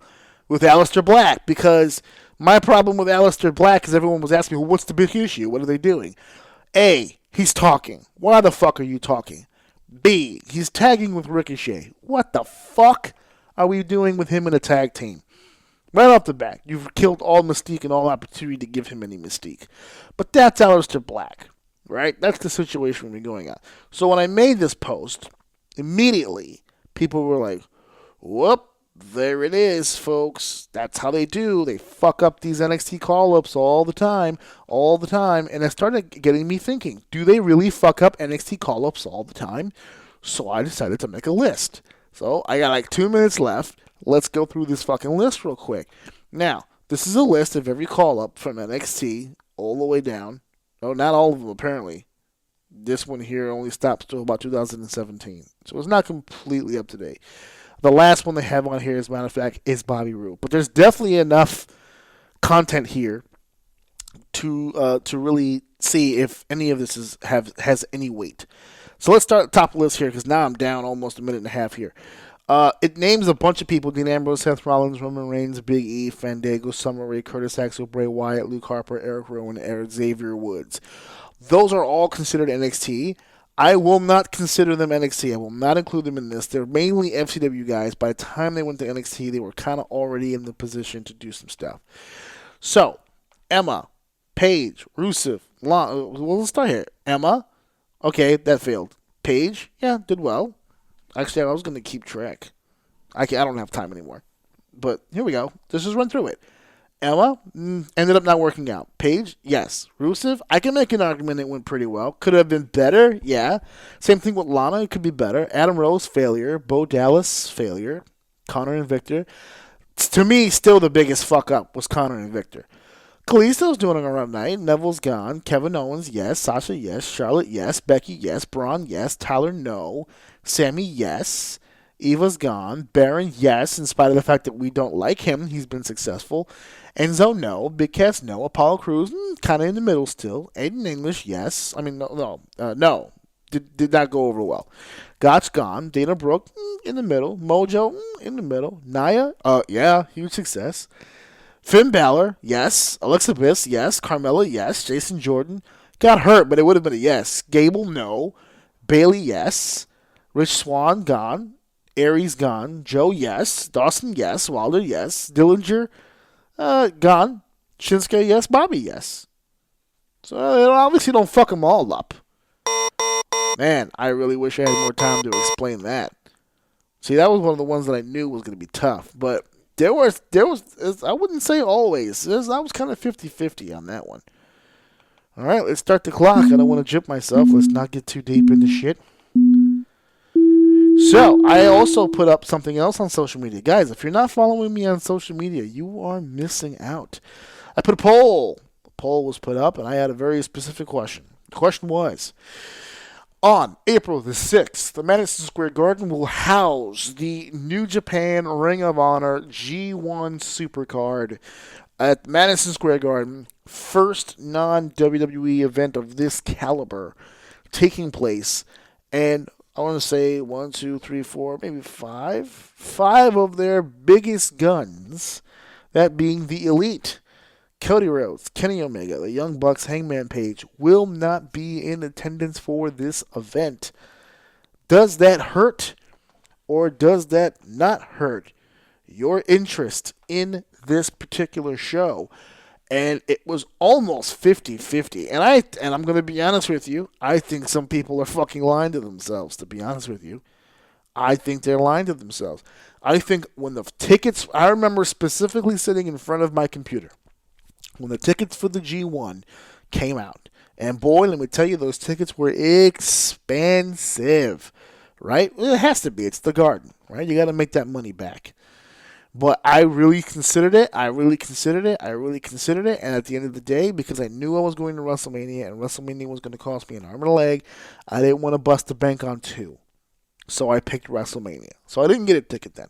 with Aleister Black? Because my problem with Aleister Black is everyone was asking me, well, what's the big issue? What are they doing? A, he's talking. Why the fuck are you talking? B, he's tagging with Ricochet. What the fuck are we doing with him in a tag team? Right off the bat, you've killed all mystique and all opportunity to give him any mystique. But that's Aleister Black, right? That's the situation we're going on. So when I made this post, immediately people were like, whoop, there it is, folks. That's how they do. They fuck up these NXT call-ups all the time. And it started getting me thinking, do they really fuck up NXT call-ups all the time? So I decided to make a list. So I got like 2 minutes left. Let's go through this fucking list real quick. Now, this is a list of every call-up from NXT all the way down. No, not all of them, apparently. This one here only stops till about 2017. So it's not completely up to date. The last one they have on here, as a matter of fact, is Bobby Roode. But there's definitely enough content here to really see if any of this has any weight. So let's start at the top of the list here, because now I'm down almost a minute and a half here. It names a bunch of people: Dean Ambrose, Seth Rollins, Roman Reigns, Big E, Fandango, Summer Rae, Curtis Axel, Bray Wyatt, Luke Harper, Eric Rowan, and Xavier Woods. Those are all considered NXT. I will not consider them NXT. I will not include them in this. They're mainly FCW guys. By the time they went to NXT, they were kind of already in the position to do some stuff. So, Emma, Paige, Rusev, well, let's start here. Emma, okay, that failed. Paige, yeah, did well. Actually, I was going to keep track. I don't have time anymore. But here we go. Let's just run through it. Emma ended up not working out. Paige, yes. Rusev, I can make an argument it went pretty well. Could have been better, yeah. Same thing with Lana, it could be better. Adam Rose, failure. Bo Dallas, failure. Connor and Victor. To me, still the biggest fuck up was Connor and Victor. Kalisto's doing a run night. Neville's gone. Kevin Owens, yes. Sasha, yes. Charlotte, yes. Becky, yes. Braun, yes. Tyler, no. Sammy, yes. Eva's gone. Baron, yes, in spite of the fact that we don't like him, he's been successful. Enzo, no. Big Cass, no. Apollo Crews, kind of in the middle still. Aiden English, yes. I mean, no. Did not go over well. Gotch gone. Dana Brooke, in the middle. Mojo, in the middle. Nia, yeah, huge success. Finn Balor, yes. Alexa Bliss, yes. Carmella, yes. Jason Jordan got hurt, but it would have been a yes. Gable, no. Bailey, yes. Rich Swann, gone. Aries, gone. Joe, yes. Dawson, yes. Wilder, yes. Dillinger, gone. Shinsuke, yes. Bobby, yes. So obviously don't fuck them all up. Man, I really wish I had more time to explain that. See, that was one of the ones that I knew was going to be tough, but there was I wouldn't say always. I was kind of 50-50 on that one. All right, let's start the clock. I don't want to jump myself. Let's not get too deep into shit. So, I also put up something else on social media. Guys, if you're not following me on social media, you are missing out. I put a poll. A poll was put up, and I had a very specific question. The question was, on April the 6th, the Madison Square Garden will house the New Japan Ring of Honor G1 Supercard at Madison Square Garden. First non-WWE event of this caliber taking place. And I want to say 1, 2, 3, 4, maybe 5. 5 of their biggest guns, that being the Elite. Cody Rhodes, Kenny Omega, the Young Bucks, Hangman Page will not be in attendance for this event. Does that hurt or does that not hurt your interest in this particular show? And it was almost 50-50. And I'm going to be honest with you, I think some people are fucking lying to themselves, to be honest with you. I think they're lying to themselves. I think when the tickets, I remember specifically sitting in front of my computer when the tickets for the G1 came out. And boy, let me tell you, those tickets were expensive, right? It has to be. It's the Garden, right? You got to make that money back. But I really considered it. And at the end of the day, because I knew I was going to WrestleMania and WrestleMania was going to cost me an arm and a leg, I didn't want to bust the bank on 2. So I picked WrestleMania. So I didn't get a ticket then.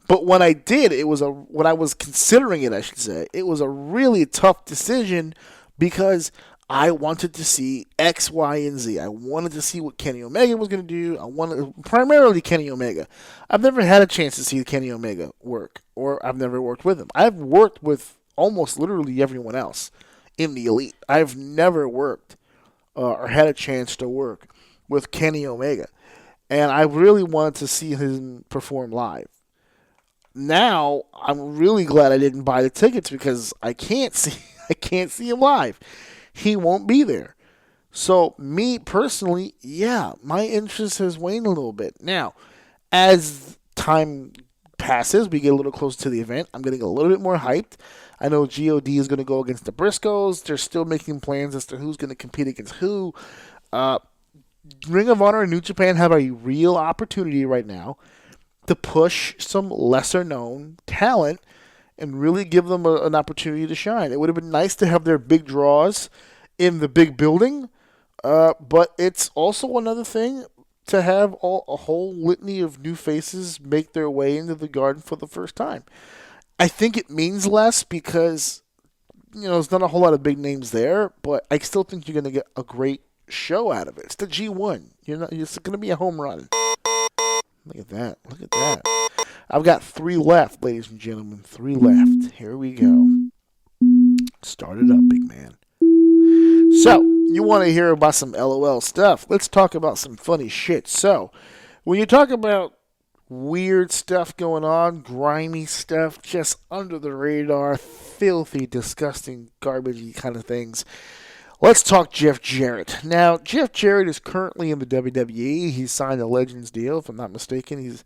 But when I did, when I was considering it, I should say, it was a really tough decision because I wanted to see X, Y, and Z. I wanted to see what Kenny Omega was going to do. I wanted primarily Kenny Omega. I've never had a chance to see Kenny Omega work, or I've never worked with him. I've worked with almost literally everyone else in the Elite. I've never worked or had a chance to work with Kenny Omega. And I really wanted to see him perform live. Now, I'm really glad I didn't buy the tickets because I can't see him live. He won't be there. So, me personally, yeah, my interest has waned a little bit. Now, as time passes, we get a little closer to the event, I'm getting a little bit more hyped. I know GOD is going to go against the Briscoes. They're still making plans as to who's going to compete against who. Ring of Honor and New Japan have a real opportunity right now to push some lesser-known talent and really give them an opportunity to shine. It would have been nice to have their big draws in the big building, but it's also another thing to have a whole litany of new faces make their way into the Garden for the first time. I think it means less because, there's not a whole lot of big names there, but I still think you're going to get a great show out of it. It's the G1. It's going to be a home run. Look at that. I've got 3 left, ladies and gentlemen. 3 left. Here we go. Start it up, big man. So, you want to hear about some LOL stuff. Let's talk about some funny shit. So, when you talk about weird stuff going on, grimy stuff, just under the radar, filthy, disgusting, garbagey kind of things, let's talk Jeff Jarrett. Now, Jeff Jarrett is currently in the WWE. He's signed a Legends deal, if I'm not mistaken. He's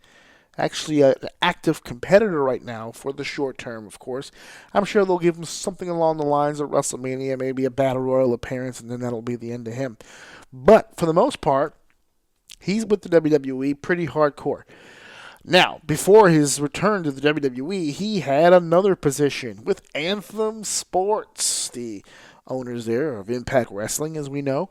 actually an active competitor right now for the short term, of course. I'm sure they'll give him something along the lines of WrestleMania, maybe a Battle Royal appearance, and then that'll be the end of him. But for the most part, he's with the WWE pretty hardcore. Now, before his return to the WWE, he had another position with Anthem Sports, the owners there of Impact Wrestling, as we know.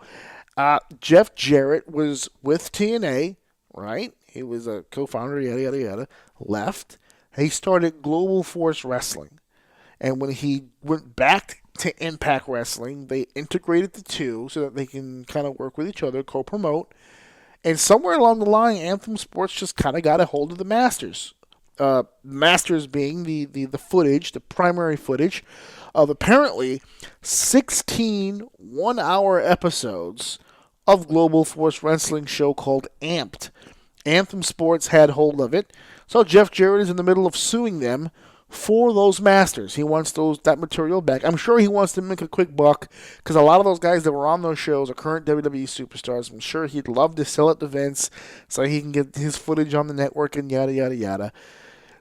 Jeff Jarrett was with TNA, right? He was a co-founder, yada, yada, yada. Left. He started Global Force Wrestling. And when he went back to Impact Wrestling, they integrated the two so that they can kind of work with each other, co-promote. And somewhere along the line, Anthem Sports just kind of got a hold of the Masters. Masters being the footage, the primary footage of apparently 16 one-hour episodes of Global Force Wrestling show called Amped. Anthem Sports had hold of it, so Jeff Jarrett is in the middle of suing them for those Masters. He wants that material back. I'm sure he wants to make a quick buck, because a lot of those guys that were on those shows are current WWE superstars. I'm sure he'd love to sell it to Vince so he can get his footage on the network and yada, yada, yada.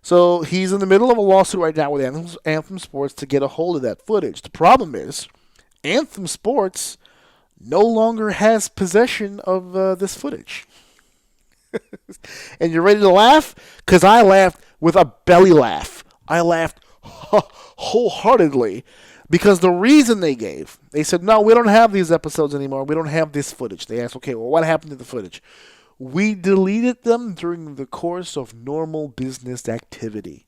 So he's in the middle of a lawsuit right now with Anthem Sports to get a hold of that footage. The problem is, Anthem Sports no longer has possession of this footage. And you're ready to laugh? Because I laughed with a belly laugh. I laughed wholeheartedly because the reason they said, no, we don't have these episodes anymore. We don't have this footage. They asked, okay, well, what happened to the footage? We deleted them during the course of normal business activity.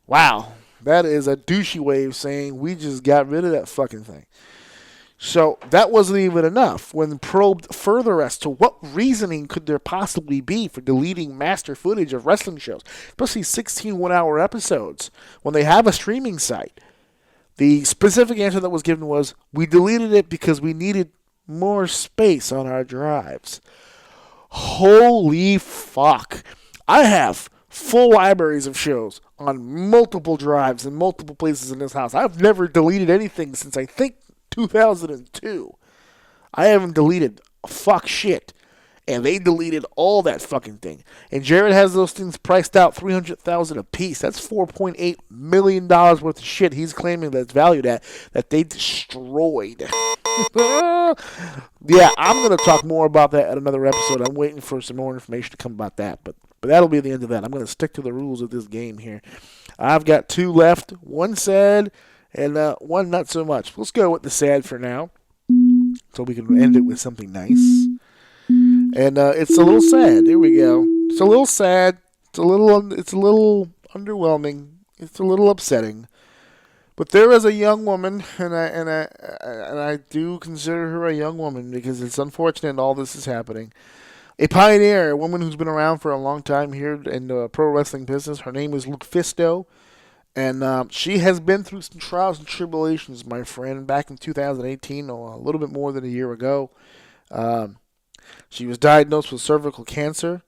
Wow, that is a douchey way of saying we just got rid of that fucking thing. So that wasn't even enough. When probed further as to what reasoning could there possibly be for deleting master footage of wrestling shows, especially 16 one-hour episodes, when they have a streaming site, the specific answer that was given was, we deleted it because we needed more space on our drives. Holy fuck. I have full libraries of shows on multiple drives in multiple places in this house. I've never deleted anything since I think 2002. I haven't deleted fuck shit. And they deleted all that fucking thing. And Jared has those things priced out $300,000 a piece. That's $4.8 million worth of shit he's claiming that's valued at that they destroyed. Yeah, I'm going to talk more about that at another episode. I'm waiting for some more information to come about that. But that'll be the end of that. I'm going to stick to the rules of this game here. I've got two left. One sad and one not so much. Let's go with the sad for now, so we can end it with something nice. And it's a little sad. Here we go. It's a little sad. It's a little underwhelming. It's a little upsetting. But there is a young woman, and I do consider her a young woman because it's unfortunate all this is happening. A pioneer, a woman who's been around for a long time here in the pro wrestling business. Her name is Luke Fisto. And she has been through some trials and tribulations, my friend, back in 2018, or a little bit more than a year ago. She was diagnosed with cervical cancer,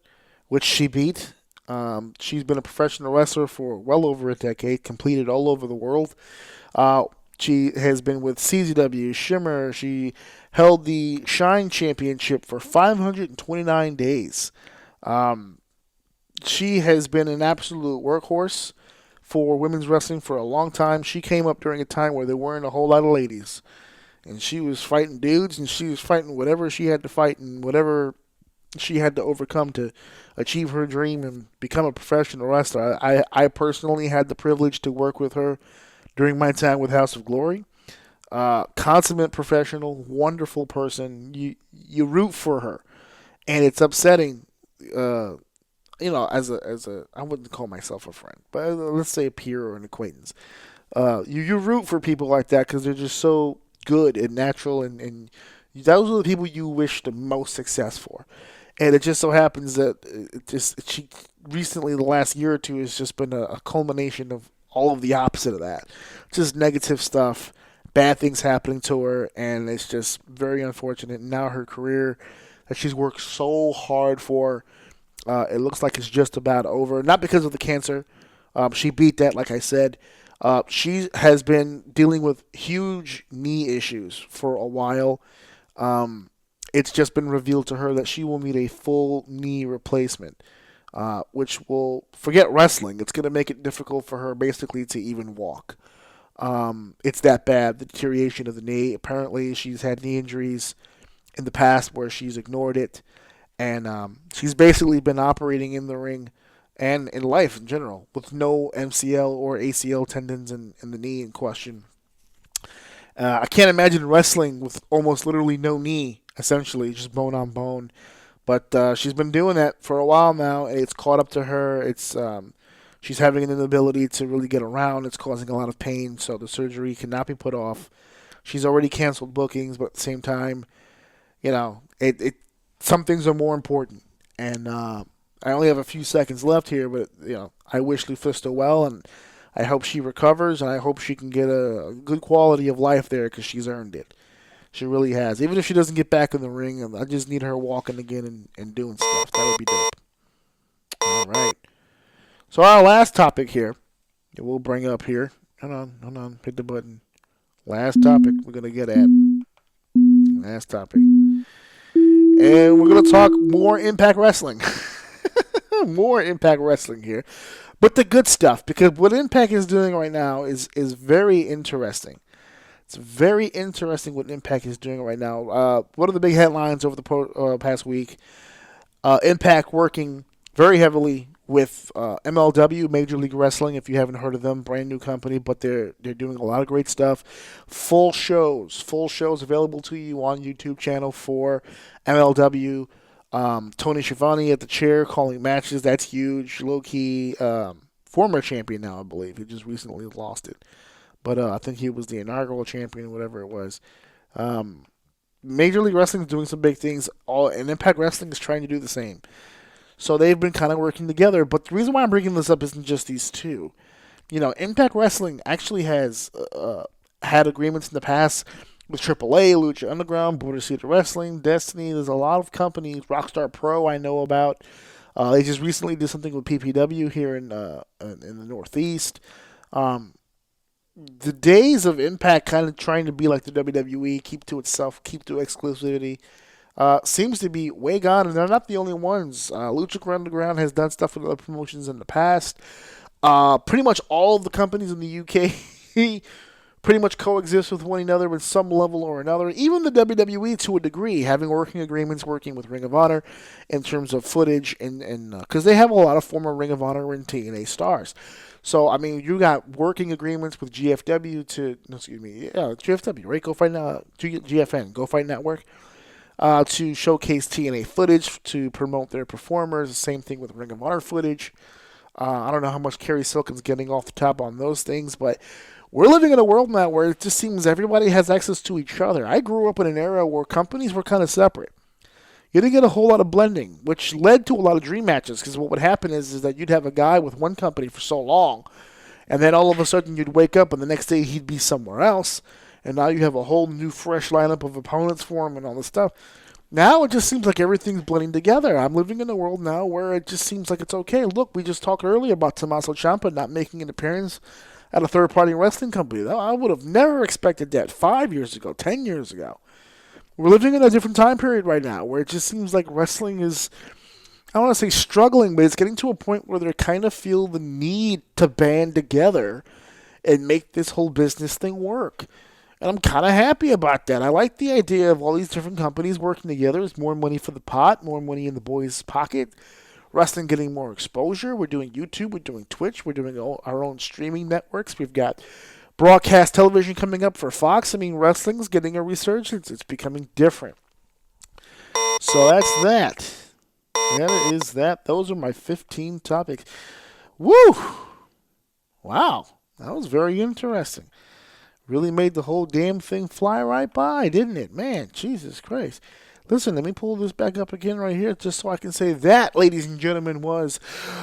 which she beat. She's been a professional wrestler for well over a decade, competed all over the world. She has been with CZW, Shimmer. She held the Shine Championship for 529 days. She has been an absolute workhorse for women's wrestling for a long time. She came up during a time where there weren't a whole lot of ladies. And she was fighting dudes, and she was fighting whatever she had to fight and whatever she had to overcome to achieve her dream and become a professional wrestler. I personally had the privilege to work with her during my time with House of Glory. Consummate professional, wonderful person. You root for her, and it's upsetting. As a I wouldn't call myself a friend, but let's say a peer or an acquaintance. You root for people like that because they're just so good and natural, and those are the people you wish the most success for. And it just so happens that she recently, the last year or two, has just been a culmination of all of the opposite of that. Just negative stuff, bad things happening to her, and it's just very unfortunate. Now her career that she's worked so hard for, it looks like it's just about over. Not because of the cancer. She beat that, like I said. She has been dealing with huge knee issues for a while. It's just been revealed to her that she will need a full knee replacement, which will, forget wrestling, it's going to make it difficult for her basically to even walk. It's that bad, the deterioration of the knee. Apparently she's had knee injuries in the past where she's ignored it, and she's basically been operating in the ring and in life in general with no MCL or ACL tendons in the knee in question. I can't imagine wrestling with almost literally no knee, essentially, just bone on bone. But she's been doing that for a while now, and it's caught up to her. She's having an inability to really get around. It's causing a lot of pain, so the surgery cannot be put off. She's already canceled bookings, but at the same time, some things are more important. And I only have a few seconds left here, but I wish Lufisto well, and I hope she recovers, and I hope she can get a good quality of life there because she's earned it. She really has. Even if she doesn't get back in the ring, I just need her walking again and doing stuff. That would be dope. All right. So our last topic here, that we'll bring up here. Hold on. Hit the button. Last topic we're going to get at. Last topic. And we're going to talk more Impact Wrestling. More Impact Wrestling here. But the good stuff, because what Impact is doing right now is very interesting. It's very interesting what Impact is doing right now. One of the big headlines over the past week, Impact working very heavily with MLW, Major League Wrestling. If you haven't heard of them, brand new company, but they're doing a lot of great stuff. Full shows available to you on YouTube channel for MLW. Tony Schiavone at the chair calling matches. That's huge. Low key, former champion now, I believe. He just recently lost it. But I think he was the inaugural champion, whatever it was. Major League Wrestling is doing some big things, and Impact Wrestling is trying to do the same. So they've been kind of working together. But the reason why I'm bringing this up isn't just these two. Impact Wrestling actually has had agreements in the past with AAA, Lucha Underground, Border City Wrestling, Destiny. There's a lot of companies. Rockstar Pro I know about. They just recently did something with PPW here in the Northeast. The days of Impact kind of trying to be like the WWE, keep to itself, keep to exclusivity, seems to be way gone, and they're not the only ones. Lucha Underground has done stuff with other promotions in the past. Pretty much all of the companies in the UK pretty much coexist with one another in some level or another. Even the WWE, to a degree, having working agreements, working with Ring of Honor in terms of footage, and because they have a lot of former Ring of Honor and TNA stars. So, I mean, you got working agreements with GFW GFW, right? Go Fight Now, GFN, Go Fight Network, to showcase TNA footage, to promote their performers. The same thing with Ring of Honor footage. I don't know how much Kerry Silkin's getting off the top on those things, but we're living in a world now where it just seems everybody has access to each other. I grew up in an era where companies were kind of separate. You didn't get a whole lot of blending, which led to a lot of dream matches, because what would happen is that you'd have a guy with one company for so long, and then all of a sudden you'd wake up and the next day he'd be somewhere else, and now you have a whole new fresh lineup of opponents for him and all this stuff. Now it just seems like everything's blending together. I'm living in a world now where it just seems like it's okay. Look, we just talked earlier about Tommaso Ciampa not making an appearance at a third-party wrestling company. I would have never expected that 5 years ago, 10 years ago. We're living in a different time period right now where it just seems like wrestling is, I don't want to say struggling, but it's getting to a point where they kind of feel the need to band together and make this whole business thing work. And I'm kind of happy about that. I like the idea of all these different companies working together. It's more money for the pot, more money in the boys' pocket. Wrestling getting more exposure. We're doing YouTube, we're doing Twitch, we're doing our own streaming networks. We've got broadcast television coming up for Fox. I mean, wrestling's getting a resurgence. It's becoming different. So that's that. That is that. Those are my 15 topics. Woo! Wow. That was very interesting. Really made the whole damn thing fly right by, didn't it? Man, Jesus Christ. Listen, let me pull this back up again right here just so I can say that, ladies and gentlemen, was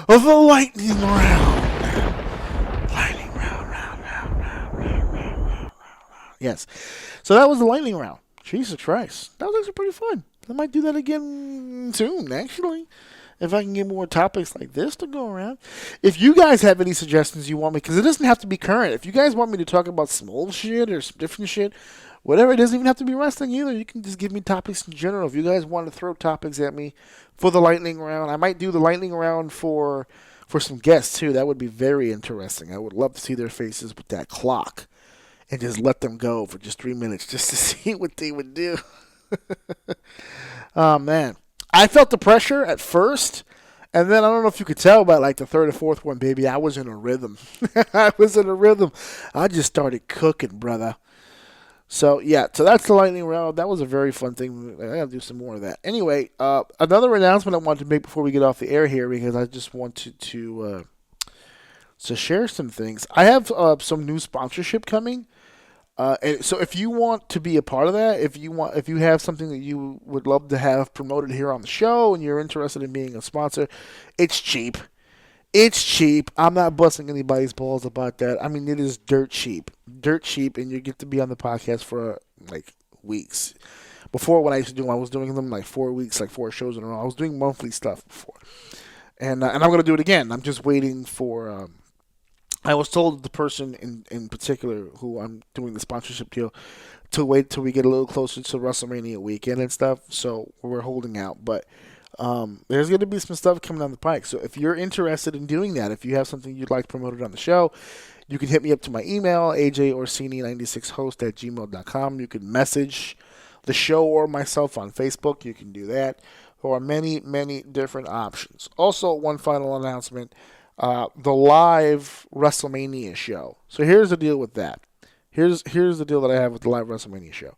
the lightning round. Lightning round. Yes. So that was the lightning round. Jesus Christ. That was actually pretty fun. I might do that again soon, actually, if I can get more topics like this to go around. If you guys have any suggestions you want me, because it doesn't have to be current. If you guys want me to talk about some old shit or some different shit, whatever, it doesn't even have to be wrestling either. You can just give me topics in general. If you guys want to throw topics at me for the lightning round, I might do the lightning round for some guests too. That would be very interesting. I would love to see their faces with that clock and just let them go for just 3 minutes just to see what they would do. Oh, man. I felt the pressure at first, and then I don't know if you could tell by like the third or fourth one, baby, I was in a rhythm. I was in a rhythm. I just started cooking, brother. So yeah, so that's the lightning round. That was a very fun thing. I gotta do some more of that. Anyway, another announcement I wanted to make before we get off the air here, because I just wanted to share some things. I have some new sponsorship coming. And so if you want to be a part of that, if you have something that you would love to have promoted here on the show and you're interested in being a sponsor, it's cheap. It's cheap. I'm not busting anybody's balls about that. I mean, it is dirt cheap. Dirt cheap, and you get to be on the podcast for like weeks. Before, when I used to do them, I was doing them like 4 weeks, like 4 shows in a row. I was doing monthly stuff before. And I'm going to do it again. I'm just waiting for I was told the person in particular who I'm doing the sponsorship deal to wait till we get a little closer to WrestleMania weekend and stuff. So we're holding out, but there's going to be some stuff coming down the pike. So if you're interested in doing that, if you have something you'd like promoted on the show, you can hit me up to my email, ajorsini96host@gmail.com. You can message the show or myself on Facebook. You can do that. There are many, many different options. Also, one final announcement. The live WrestleMania show. So here's the deal with that. Here's the deal that I have with the live WrestleMania show.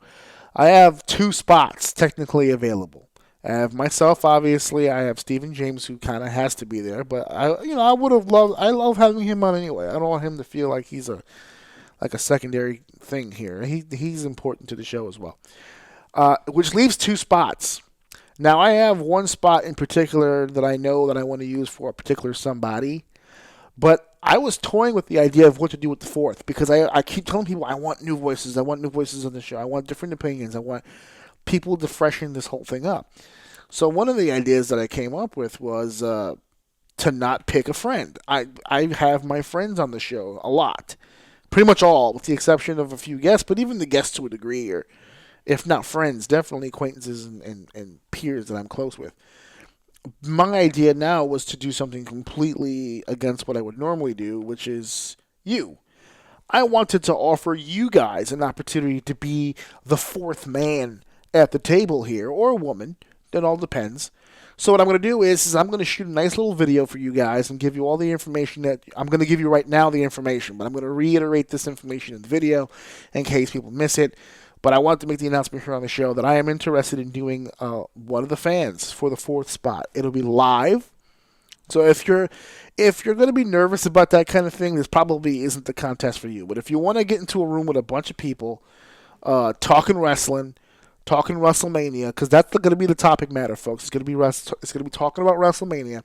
I have 2 spots technically available. I have myself, obviously. I have Stephen James, who kind of has to be there, but I love having him on anyway. I don't want him to feel like he's a secondary thing here. He's important to the show as well. Which leaves 2 spots. Now, I have one spot in particular that I know that I want to use for a particular somebody, but I was toying with the idea of what to do with the 4th, because I keep telling people I want new voices. I want new voices on the show. I want different opinions. I want people to freshen this whole thing up. So one of the ideas that I came up with was to not pick a friend. I have my friends on the show a lot, pretty much all, with the exception of a few guests, but even the guests to a degree are, if not friends, definitely acquaintances and peers that I'm close with. My idea now was to do something completely against what I would normally do, which is you. I wanted to offer you guys an opportunity to be the 4th man at the table here, or a woman. It all depends. So what I'm going to do is I'm going to shoot a nice little video for you guys and give you all the information that I'm going to give you right now, the information, but I'm going to reiterate this information in the video in case people miss it. But I want to make the announcement here on the show that I am interested in doing one of the fans for the 4th spot. It'll be live. So if you're going to be nervous about that kind of thing, this probably isn't the contest for you. But if you want to get into a room with a bunch of people talking wrestling, talking WrestleMania, because that's going to be the topic matter, folks. It's going to be talking about WrestleMania.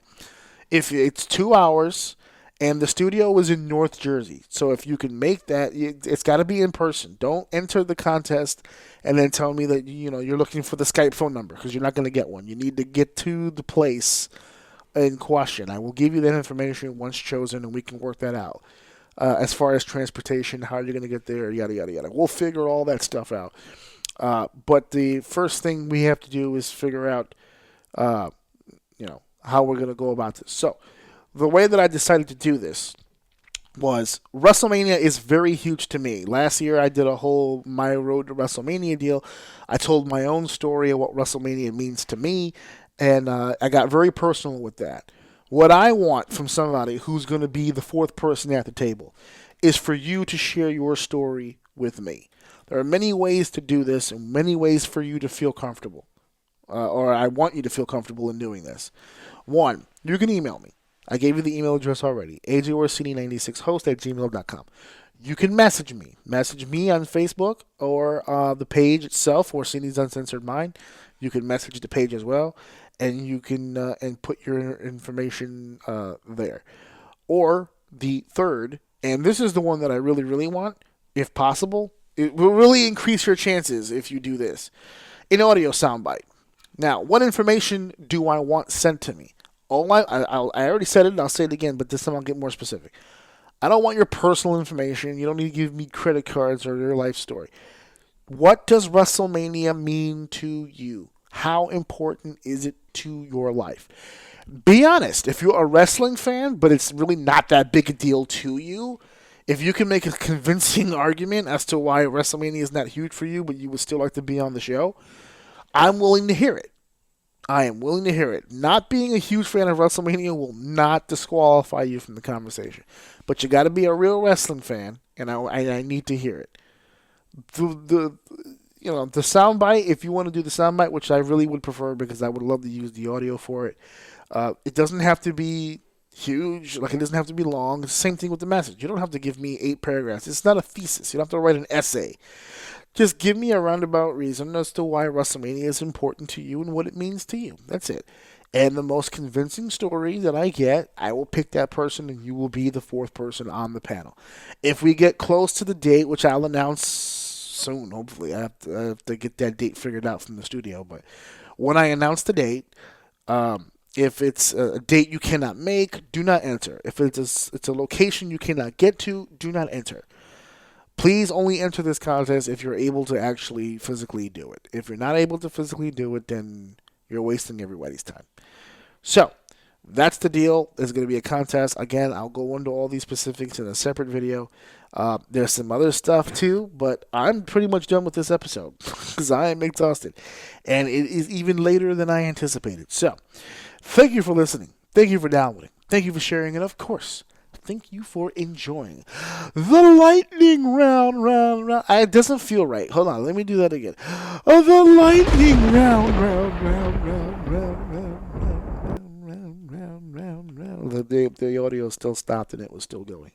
If it's 2 hours. And the studio is in North Jersey. So if you can make that, it's got to be in person. Don't enter the contest and then tell me that you're looking for the Skype phone number, because you're not going to get one. You need to get to the place in question. I will give you that information once chosen, and we can work that out. As far as transportation, how you're going to get there, yada, yada, yada. We'll figure all that stuff out. But the first thing we have to do is figure out, how we're going to go about this. So the way that I decided to do this was WrestleMania is very huge to me. Last year I did a whole My Road to WrestleMania deal. I told my own story of what WrestleMania means to me, and I got very personal with that. What I want from somebody who's going to be the 4th person at the table is for you to share your story with me. There are many ways to do this and many ways for you to feel comfortable, or I want you to feel comfortable in doing this. 1, you can email me. I gave you the email address already, ajorsini96host@gmail.com. You can message me. Message me on Facebook or the page itself, Orsini's Uncensored Mind. You can message the page as well, and you can and put your information there. Or the 3rd, and this is the one that I really, really want, if possible. It will really increase your chances if you do this. An audio soundbite. Now, what information do I want sent to me? I already said it, and I'll say it again, but this time I'll get more specific. I don't want your personal information. You don't need to give me credit cards or your life story. What does WrestleMania mean to you? How important is it to your life? Be honest. If you're a wrestling fan, but it's really not that big a deal to you, if you can make a convincing argument as to why WrestleMania is not huge for you, but you would still like to be on the show, I'm willing to hear it. I am willing to hear it. Not being a huge fan of WrestleMania will not disqualify you from the conversation. But you got to be a real wrestling fan, and I need to hear it. the the soundbite. If you want to do the soundbite, which I really would prefer because I would love to use the audio for it. It doesn't have to be huge. Like, it doesn't have to be long. It's the same thing with the message. You don't have to give me 8 paragraphs. It's not a thesis. You don't have to write an essay. Just give me a roundabout reason as to why WrestleMania is important to you and what it means to you. That's it. And the most convincing story that I get, I will pick that person and you will be the 4th person on the panel. If we get close to the date, which I'll announce soon, hopefully. I have to get that date figured out from the studio. But when I announce the date, if it's a date you cannot make, do not enter. If it's a location you cannot get to, do not enter. Please only enter this contest if you're able to actually physically do it. If you're not able to physically do it, then you're wasting everybody's time. So, that's the deal. There's going to be a contest. Again, I'll go into all these specifics in a separate video. There's some other stuff too, but I'm pretty much done with this episode because I am exhausted. And it is even later than I anticipated. So, thank you for listening. Thank you for downloading. Thank you for sharing. And of course, thank you for enjoying the lightning round. It doesn't feel right. Hold on, let me do that again. The lightning round. The audio still stopped and it was still going.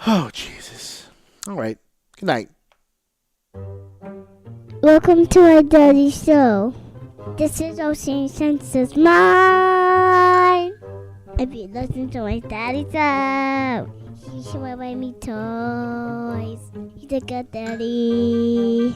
Oh, Jesus. All right. Good night. Welcome to our daddy show. This is Ocean Senses Mine. If you listen to my daddy show, he should buy me toys. He's a good daddy.